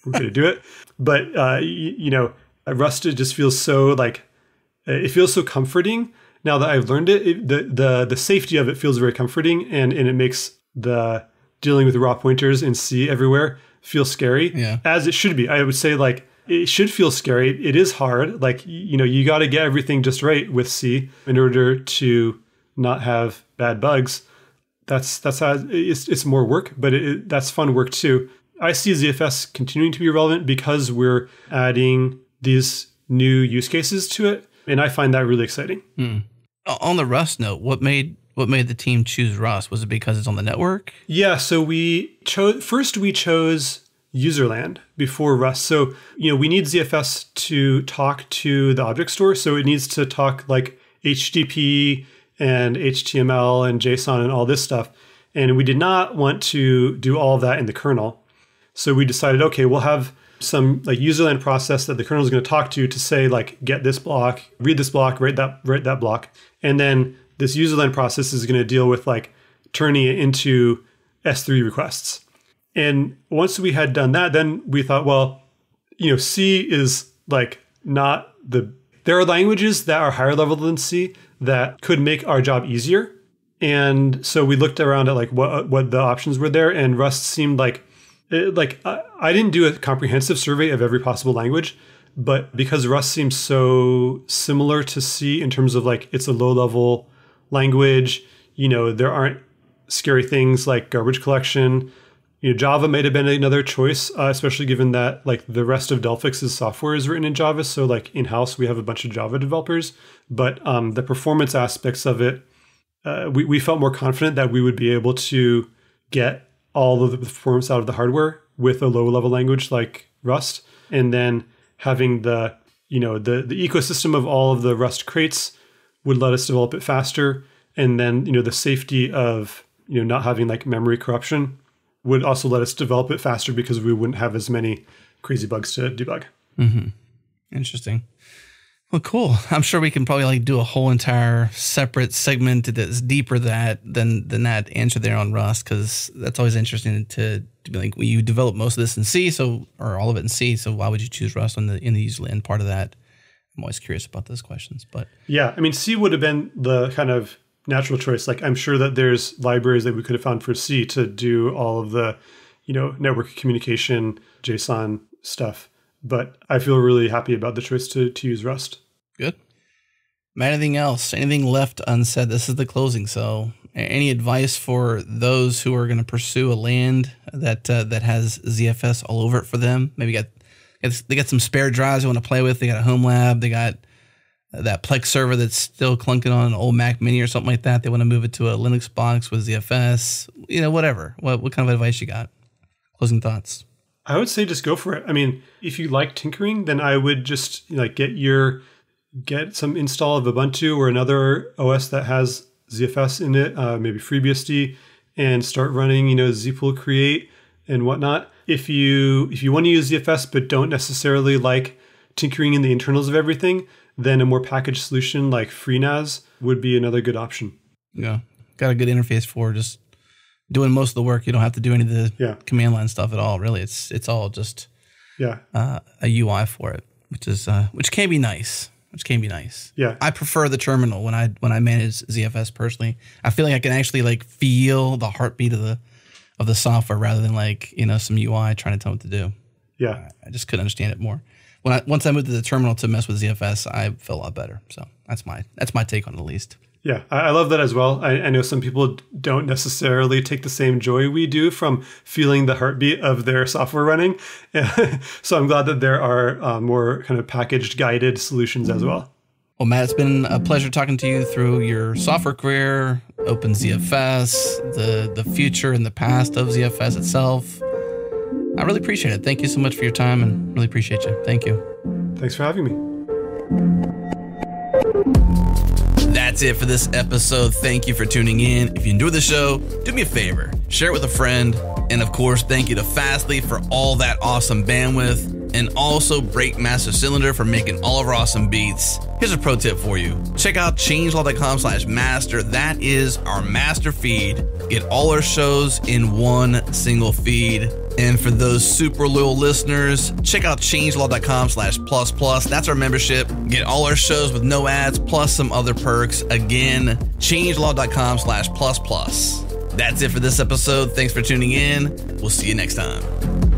we're going to do it. But Rust, it just feels so like, it feels so comforting. Now that I've learned it, the safety of it feels very comforting, and it makes the dealing with raw pointers in C everywhere feel scary, as it should be. I would say like it should feel scary. It is hard. Like, you got to get everything just right with C in order to not have bad bugs. That's how it's more work, but that's fun work too. I see ZFS continuing to be relevant because we're adding these new use cases to it, and I find that really exciting. On the Rust note, what made the team choose Rust? Was it because it's on the network? Yeah, so we chose userland before Rust. So, we need ZFS to talk to the object store. So it needs to talk like HTTP and HTML and JSON and all this stuff. And we did not want to do all of that in the kernel. So we decided, okay, we'll have some like userland process that the kernel is going to talk to say like, get this block, read this block, write that block. And then this userland process is going to deal with like turning it into S3 requests. And once we had done that, then we thought, well, C is like not there are languages that are higher level than C that could make our job easier. And so we looked around at like what the options were there, and Rust seemed like I didn't do a comprehensive survey of every possible language, but because Rust seems so similar to C in terms of like it's a low level language, there aren't scary things like garbage collection. Java might have been another choice, especially given that like the rest of Delphix's software is written in Java. So like in-house, we have a bunch of Java developers, but the performance aspects of it, we felt more confident that we would be able to get all of the performance out of the hardware with a low level language like Rust. And then having the ecosystem of all of the Rust crates would let us develop it faster. And then, the safety of, not having like memory corruption would also let us develop it faster because we wouldn't have as many crazy bugs to debug. Mm-hmm. Interesting. Well, cool. I'm sure we can probably like do a whole entire separate segment that's deeper than that answer there on Rust, because that's always interesting to be like, well, you develop most of this in C, or all of it in C, so why would you choose Rust in the userland part of that? I'm always curious about those questions. But yeah, I mean, C would have been the kind of natural choice. Like, I'm sure that there's libraries that we could have found for C to do all of the, network communication, JSON stuff. But I feel really happy about the choice to use Rust. Good. Matt, anything else? Anything left unsaid? This is the closing. So any advice for those who are going to pursue a land that has ZFS all over it for them? Maybe they got some spare drives they want to play with. They got a home lab. They got that Plex server that's still clunking on an old Mac Mini or something like that. They want to move it to a Linux box with ZFS, whatever. What kind of advice you got? Closing thoughts. I would say just go for it. I mean, if you like tinkering, then I would just get some install of Ubuntu or another OS that has ZFS in it, maybe FreeBSD, and start running, zpool create and whatnot. If you want to use ZFS but don't necessarily like tinkering in the internals of everything, then a more packaged solution like FreeNAS would be another good option. Yeah, got a good interface for just doing most of the work. You don't have to do any of the command line stuff at all. Really, it's all just a UI for it, which can be nice. Yeah, I prefer the terminal when I manage ZFS personally. I feel like I can actually feel the heartbeat of the software rather than some UI trying to tell it what to do. Yeah, I just couldn't understand it more. Once I moved to the terminal to mess with ZFS, I feel a lot better. So that's my take on it, at least. Yeah, I love that as well. I know some people don't necessarily take the same joy we do from feeling the heartbeat of their software running. So I'm glad that there are more kind of packaged, guided solutions as well. Well, Matt, it's been a pleasure talking to you through your software career, OpenZFS, the future and the past of ZFS itself. I really appreciate it. Thank you so much for your time, and really appreciate you. Thank you. Thanks for having me. That's it for this episode. Thank you for tuning in. If you enjoyed the show, do me a favor, share it with a friend. And of course, thank you to Fastly for all that awesome bandwidth. and also Breakmaster Cylinder for making all of our awesome beats. Here's a pro tip for you. Check out changelog.com/master. That is our master feed. Get all our shows in one single feed. And for those super loyal listeners, check out changelog.com/plus+. That's our membership. Get all our shows with no ads, plus some other perks. Again, changelog.com/plus+. That's it for this episode. Thanks for tuning in. We'll see you next time.